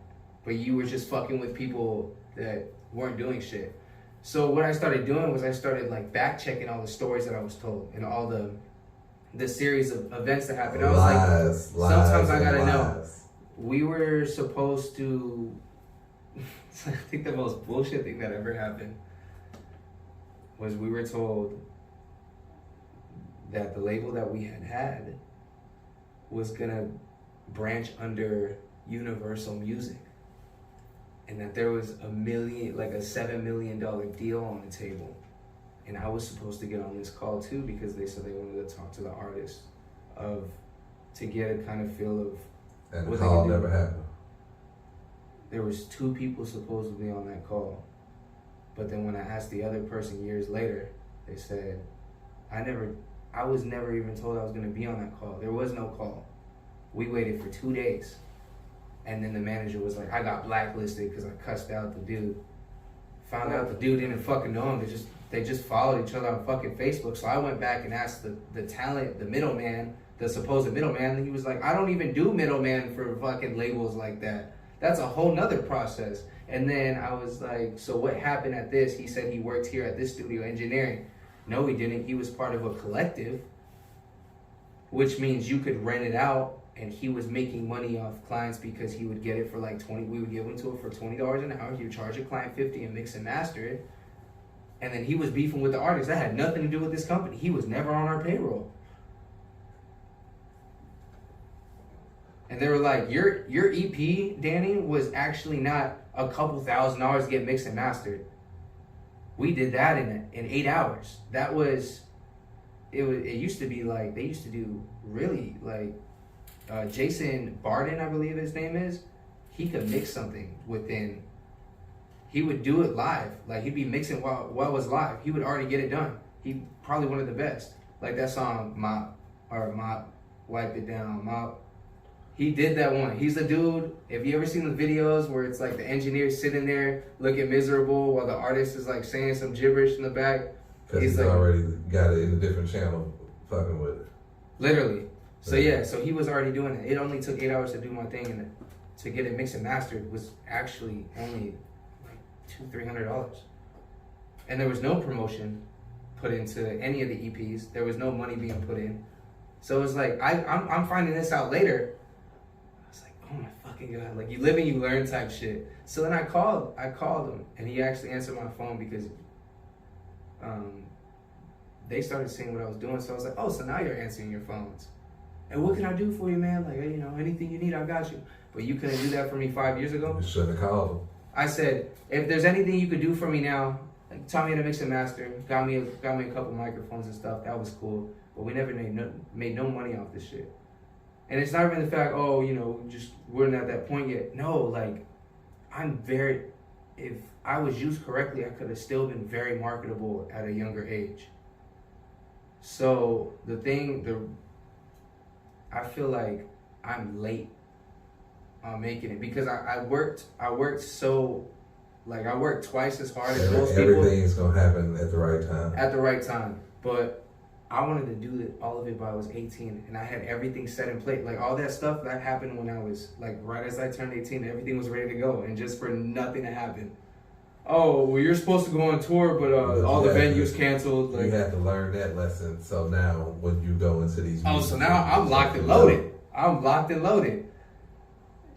but you were just fucking with people that weren't doing shit." So what I started doing was I started like back checking all the stories that I was told and all the series of events that happened. I was like, sometimes I gotta know. We were supposed to. I think the most bullshit thing that ever happened was we were told that the label that we had was gonna branch under Universal Music, and that there was $7 million deal on the table, and I was supposed to get on this call too, because they said they wanted to talk to the artist to get a kind of feel of. And the call never happened. There was 2 people supposedly on that call, but then when I asked the other person years later, they said, I was never even told I was gonna be on that call. There was no call. We waited for 2 days. And then the manager was like, I got blacklisted because I cussed out the dude. Found out the dude didn't fucking know him. They just followed each other on fucking Facebook. So I went back and asked the talent, the middleman, the supposed middleman, and he was like, I don't even do middleman for fucking labels like that. That's a whole nother process. And then I was like, so what happened at this? He said he worked here at this studio engineering. No, he didn't. He was part of a collective, which means you could rent it out, and he was making money off clients because he would get it for like 20. We would give him to it for $20 an hour. He would charge a client $50 and mix and master it. And then he was beefing with the artist. That had nothing to do with this company. He was never on our payroll. And they were like, your EP, Danny, was actually not a couple $1,000s to get mixed and mastered. We did that in 8 hours. That was, it used to be like, they used to do really like, Jason Barden, I believe his name is, he could mix something he would do it live. Like he'd be mixing while it was live. He would already get it done. He probably one of the best. Like that song, Mop, Wipe It Down, Mop. He did that one. He's the dude, if you ever seen the videos where it's like the engineer sitting there looking miserable while the artist is like saying some gibberish in the back. Because he's like, already got it in a different channel fucking with it. Literally. So yeah, so he was already doing it. It only took 8 hours to do my thing, and to get it mixed and mastered was actually only like $200-300. And there was no promotion put into any of the EPs. There was no money being put in. So it was like, I'm finding this out later. I was like, oh my fucking God, like you live and you learn type shit. So then I called him, and he actually answered my phone because they started seeing what I was doing. So I was like, oh, so now you're answering your phones. And what can I do for you, man? Like, you know, anything you need, I got you. But you couldn't do that for me 5 years ago? You shouldn't have called him. I said, if there's anything you could do for me now, like, taught me how to mix and master, got me a couple microphones and stuff, that was cool. But we never made no money off this shit. And it's not even the fact, oh, you know, just we're not at that point yet. No, like, if I was used correctly, I could have still been very marketable at a younger age. So I feel like I'm late on making it because I worked so, like I worked twice as hard as most people. Everything's gonna happen at the right time. At the right time, but I wanted to do all of it by I was 18, and I had everything set in place. Like all that stuff that happened when I was like right as I turned 18, everything was ready to go, and just for nothing to happen. Oh, well, you're supposed to go on tour, but all the venues canceled. Like, you have to learn that lesson. So now, when you go into these, so now I'm locked and loaded. I'm locked and loaded.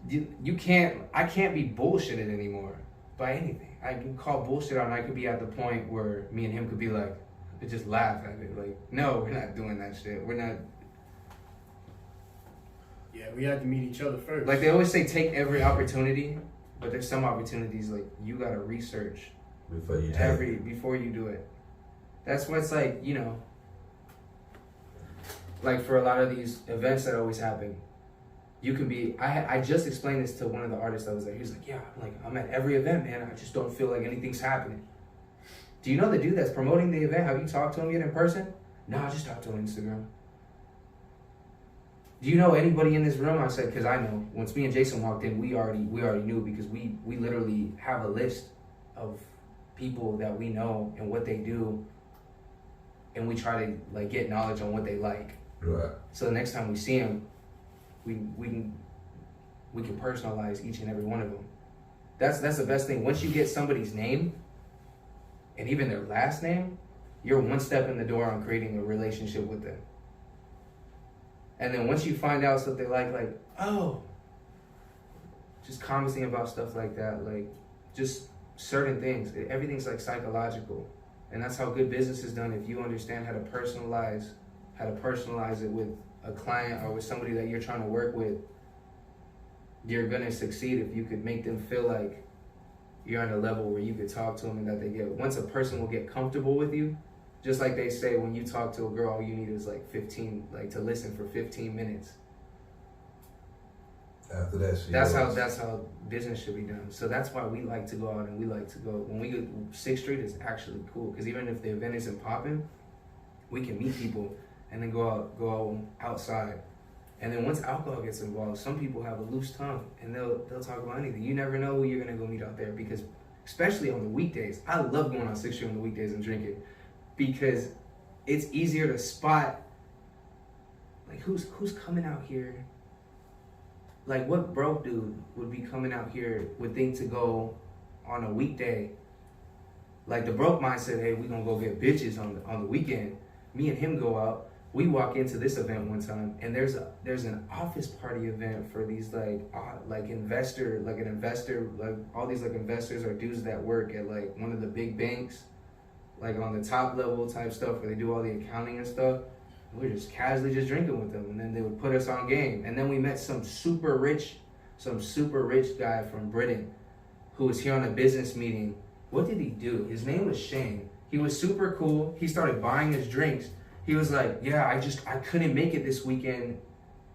You can't. I can't be bullshitted anymore by anything. I can call bullshit on. I could be at the point where me and him could be like, just laugh at it. Like, no, we're not doing that shit. We're not. Yeah, we had to meet each other first. Like they always say, take every opportunity. But there's some opportunities like you gotta research before you do it. That's why it's like, you know, like for a lot of these events that always happen, you can be. I just explained this to one of the artists that was there. He was like, yeah, I'm at every event, man. I just don't feel like anything's happening. Do you know the dude that's promoting the event? Have you talked to him yet in person? No, I just talked to him on Instagram. Do you know anybody in this room? I said, because I know. Once me and Jason walked in, we already knew because we literally have a list of people that we know and what they do, and we try to like get knowledge on what they like. Right. So the next time we see them, we can personalize each and every one of them. That's the best thing. Once you get somebody's name and even their last name, you're one step in the door on creating a relationship with them. And then once you find out stuff they like, oh, just commenting about stuff like that, like just certain things. Everything's like psychological. And that's how good business is done. If you understand how to personalize it with a client or with somebody that you're trying to work with, you're gonna succeed if you could make them feel like you're on a level where you could talk to them and that they get. Once a person will get comfortable with you, just like they say, when you talk to a girl, all you need is like to listen for 15 minutes. After that, that's how business should be done. So that's why we like to go out and we like to go. When we go, 6th Street is actually cool because even if the event isn't popping, we can meet people and then go out outside. And then once alcohol gets involved, some people have a loose tongue and they'll talk about anything. You never know who you're gonna go meet out there because, especially on the weekdays, I love going on 6th Street on the weekdays and drinking because it's easier to spot like who's coming out here. Like what broke dude would be coming out here would think to go on a weekday. Like the broke mindset, hey, we gonna go get bitches on the weekend. Me and him go out. We walk into this event one time, and there's an office party event for these like investors or dudes that work at like one of the big banks, like on the top level type stuff where they do all the accounting and stuff. We were just casually just drinking with them, and then they would put us on game. And then we met some super rich guy from Britain who was here on a business meeting. What did he do? His name was Shane. He was super cool. He started buying us drinks. He was like, yeah, I couldn't make it this weekend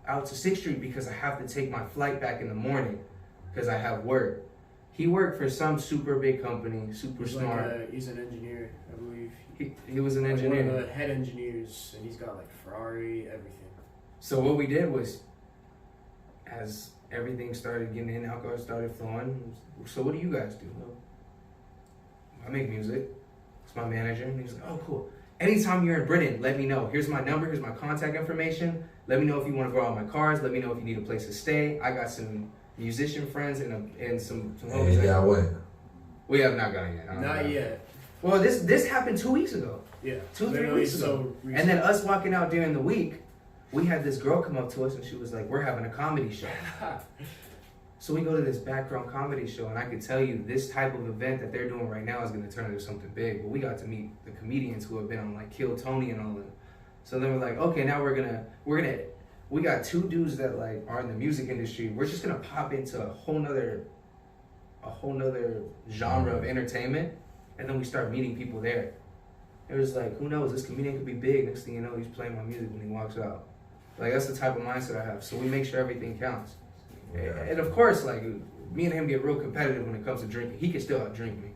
out to 6th Street because I have to take my flight back in the morning because I have work. He worked for some super big company, super smart. He's an engineer, I believe. He was an engineer. One of the head engineers, and he's got like Ferrari, everything. So what we did was, as everything started getting in, alcohol started flowing, so what do you guys do? Well, I make music. It's my manager. And he's like, oh, cool. Anytime you're in Britain, let me know. Here's my number. Here's my contact information. Let me know if you want to go out my cars. Let me know if you need a place to stay. I got some musician friends and some homies. And y'all went? We have not gotten yet. Not yet. Well, this happened 2 weeks ago. Yeah. 2-3 weeks ago. And then us walking out during the week, we had this girl come up to us and she was like, we're having a comedy show. So we go to this background comedy show, and I could tell you this type of event that they're doing right now is going to turn into something big. But we got to meet the comedians who have been on like Kill Tony and all that. So then we're like, okay, now we got 2 dudes that like are in the music industry. We're just gonna pop into a whole nother genre of entertainment, and then we start meeting people there. It was like, who knows? This comedian could be big. Next thing you know, he's playing my music when he walks out. Like that's the type of mindset I have. So we make sure everything counts. And of course, like, me and him get real competitive when it comes to drinking. He can still outdrink me.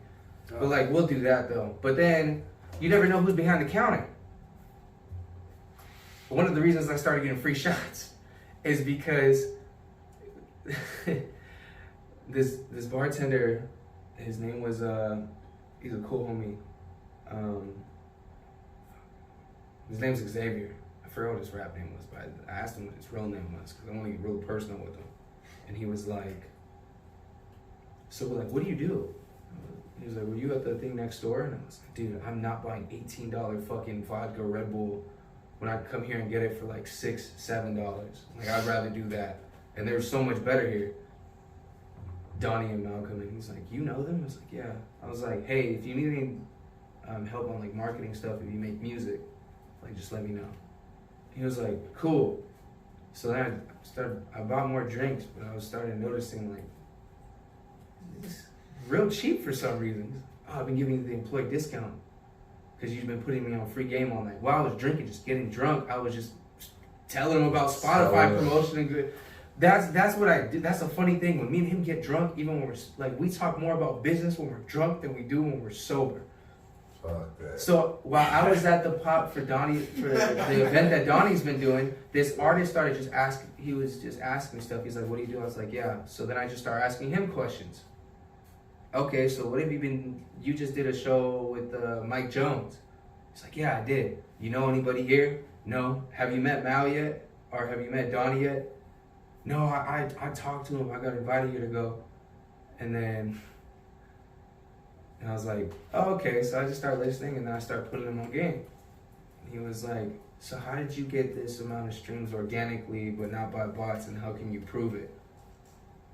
But, like, we'll do that, though. But then, you never know who's behind the counter. One of the reasons I started getting free shots is because this bartender, his name was, he's a cool homie. His name's Xavier. I forgot what his rap name was, but I asked him what his real name was because I want to get real personal with him. And he was like, so we're like, what do you do? He was like, were you at the thing next door? And I was like, dude, I'm not buying $18 fucking vodka Red Bull when I come here and get it for like $6, $7. Like, I'd rather do that. And they're so much better here. Donnie and Malcolm, and he's like, you know them? I was like, yeah. I was like, hey, if you need any help on like marketing stuff, if you make music, like just let me know. He was like, cool. So then I bought more drinks, but I was starting noticing like, it's real cheap for some reason. Oh, I've been giving you the employee discount because you've been putting me on free game all night. While I was drinking, just getting drunk, I was just telling him about Spotify promotion and good. That's what I do. That's a funny thing. When me and him get drunk, even when we're like, we talk more about business when we're drunk than we do when we're sober. Fuck that. So while I was at the pop for Donnie for the event that Donnie's been doing, this artist started just asking. He was just asking me stuff. He's like, "What do you do?" I was like, "Yeah." So then I just started asking him questions. Okay, so what have you been? You just did a show with Mike Jones. He's like, "Yeah, I did. You know anybody here? No. Have you met Mal yet? Or have you met Donnie yet? No. I talked to him. I got invited here to go." And then. And I was like, oh, okay. So I just started listening, and then I started putting him on game. And he was like, so how did you get this amount of streams organically, but not by bots, and how can you prove it?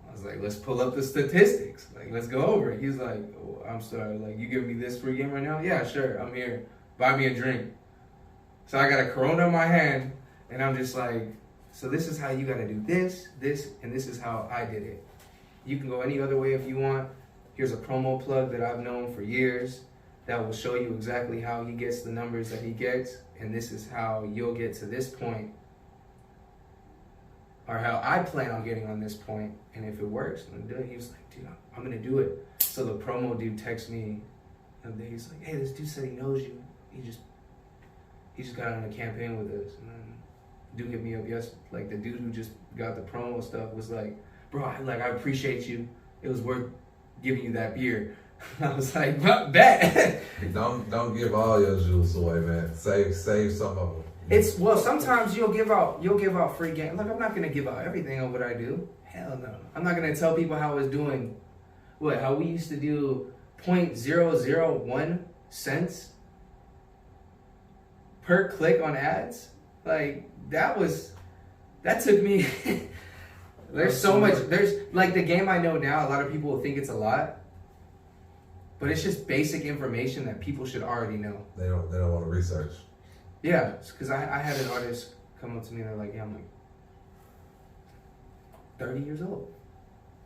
I was like, let's pull up the statistics. Like, let's go over it. He's like, oh, I'm sorry. Like, you giving me this free game right now? Yeah, sure. I'm here. Buy me a drink. So I got a Corona in my hand, and I'm just like, so this is how you got to do this, and this is how I did it. You can go any other way if you want. Here's a promo plug that I've known for years that will show you exactly how he gets the numbers that he gets, and this is how you'll get to this point, or how I plan on getting on this point, and if it works, then do it. He was like, dude, I'm gonna do it. So the promo dude texts me, and then he's like, hey, this dude said he knows you. He just got on a campaign with us, and then dude hit me up like the dude who just got the promo stuff was like, bro, I appreciate you. It was worth giving you that beer. I was like, bet. Don't give all your jewels away, man. Save some of them. It's sometimes you'll give out free game. Like, I'm not gonna give out everything of what I do. Hell no. I'm not gonna tell people how I was doing how we used to do 0.001 cents per click on ads. Like that took me There's so much. There's like the game I know now. A lot of people will think it's a lot, but it's just basic information that people should already know. They don't want to research. Yeah, because I had an artist come up to me and they're like, "Yeah, I'm like 30 years old."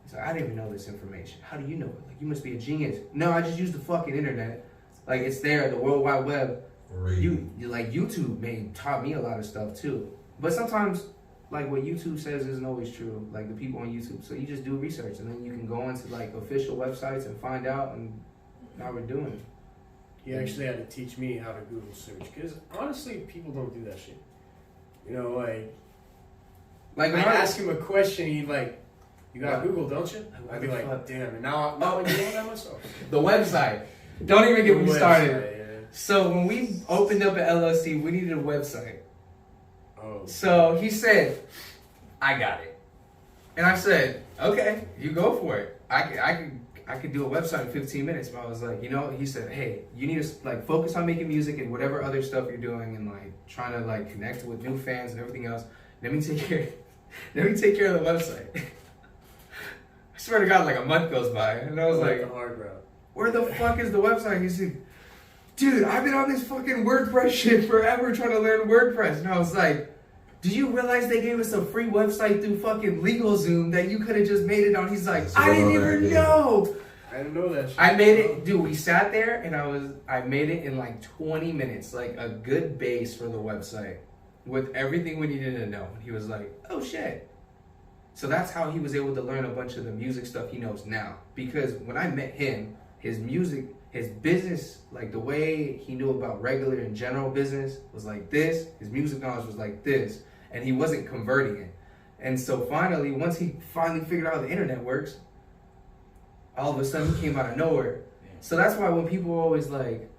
He's like, "I didn't even know this information. How do you know it? Like, you must be a genius." No, I just use the fucking internet. Like, it's there, the World Wide Web. You like YouTube taught me a lot of stuff too, but sometimes. Like what YouTube says isn't always true. Like the people on YouTube, so you just do research and then you can go into like official websites and find out. And now we're doing it. He actually had to teach me how to Google search because honestly, people don't do that shit. You know, like I ask him a question, he'd like, "You got Google, don't you?" I'd be like, "Damn!" And now I'm doing that myself. The website. Don't even get me started. Yeah. So when we opened up an LLC, we needed a website. Oh. So he said, I got it. And I said, okay, you go for it. I could do a website in 15 minutes. But I was like, he said, hey, you need to like focus on making music and whatever other stuff you're doing and like trying to like connect with new fans and everything else. Let me take care of the website. I swear to God, like a month goes by and I was like, the hard route. Where the fuck is the website? He's like, dude, I've been on this fucking WordPress shit forever trying to learn WordPress. And I was like, did you realize they gave us a free website through fucking LegalZoom that you could have just made it on? He's like, I didn't even know. I didn't know that shit. I made it, dude, we sat there and I made it in like 20 minutes, like a good base for the website with everything we needed to know. And he was like, oh shit. So that's how he was able to learn a bunch of the music stuff he knows now. Because when I met him, his business, like the way he knew about regular and general business was like this. His music knowledge was like this. And he wasn't converting it. And so finally, once he finally figured out how the internet works, all of a sudden he came out of nowhere. So that's why when people are always like,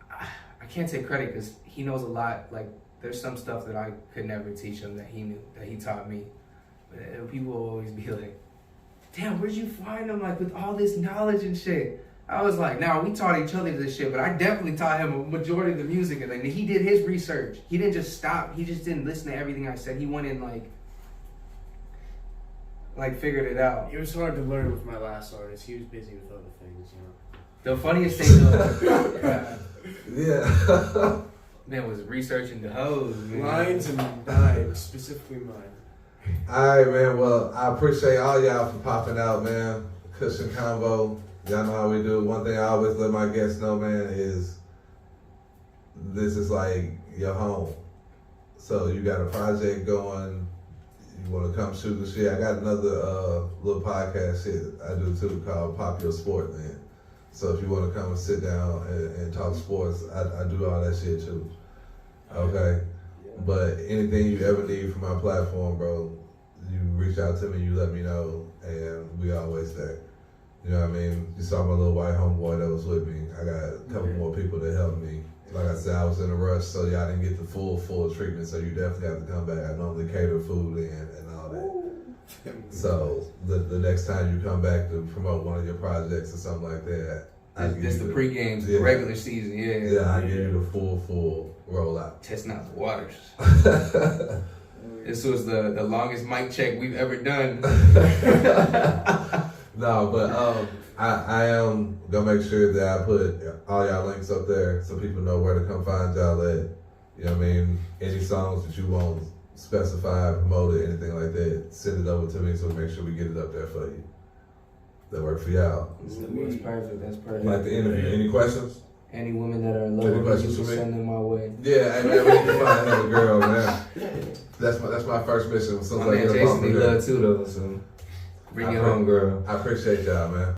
I can't take credit because he knows a lot. Like there's some stuff that I could never teach him that he knew, that he taught me. But people will always be like, damn, where'd you find him like with all this knowledge and shit? I was like, nah, we taught each other this shit, but I definitely taught him a majority of the music. And then he did his research. He didn't just stop. He just didn't listen to everything I said. He went in like figured it out. It was hard to learn with my last artist. He was busy with other things, The funniest thing though, yeah. man, was researching the hoes, man. Lines and dimes, specifically mine. All right, man. Well, I appreciate all y'all for popping out, man. Cushion Convo. Y'all know how we do. One thing I always let my guests know, man, is this is like your home. So you got a project going. You want to come shoot the shit. I got another little podcast shit I do too called Pop Your Sport, man. So if you want to come and sit down and talk sports, I do all that shit too. Okay? But anything you ever need from my platform, bro, you reach out to me, you let me know, and we always there. You know what I mean? You saw my little white homeboy that was with me. I got a couple more people to help me. Like I said, I was in a rush, so y'all didn't get the full treatment, so you definitely have to come back. I normally cater food and all that. So the next time you come back to promote one of your projects or something like that, That's the pre-games, the regular season, Yeah, I give you the full rollout. Testing out the waters. This was the longest mic check we've ever done. No, but I am gonna make sure that I put all y'all links up there so people know where to come find y'all at. You know what I mean? Any songs that you want specified, promoted, anything like that, send it over to me so we make sure we get it up there for you. That work for y'all. That's perfect. That's perfect. Like the interview. Any questions? Any women that are in love Any with me, questions you for can me? send them my way. Yeah, hey man, we need to find another girl, man. That's my first mission. As soon as My I man get a Jason bump need in there. love too, though. So bring it home, girl. I appreciate y'all, man.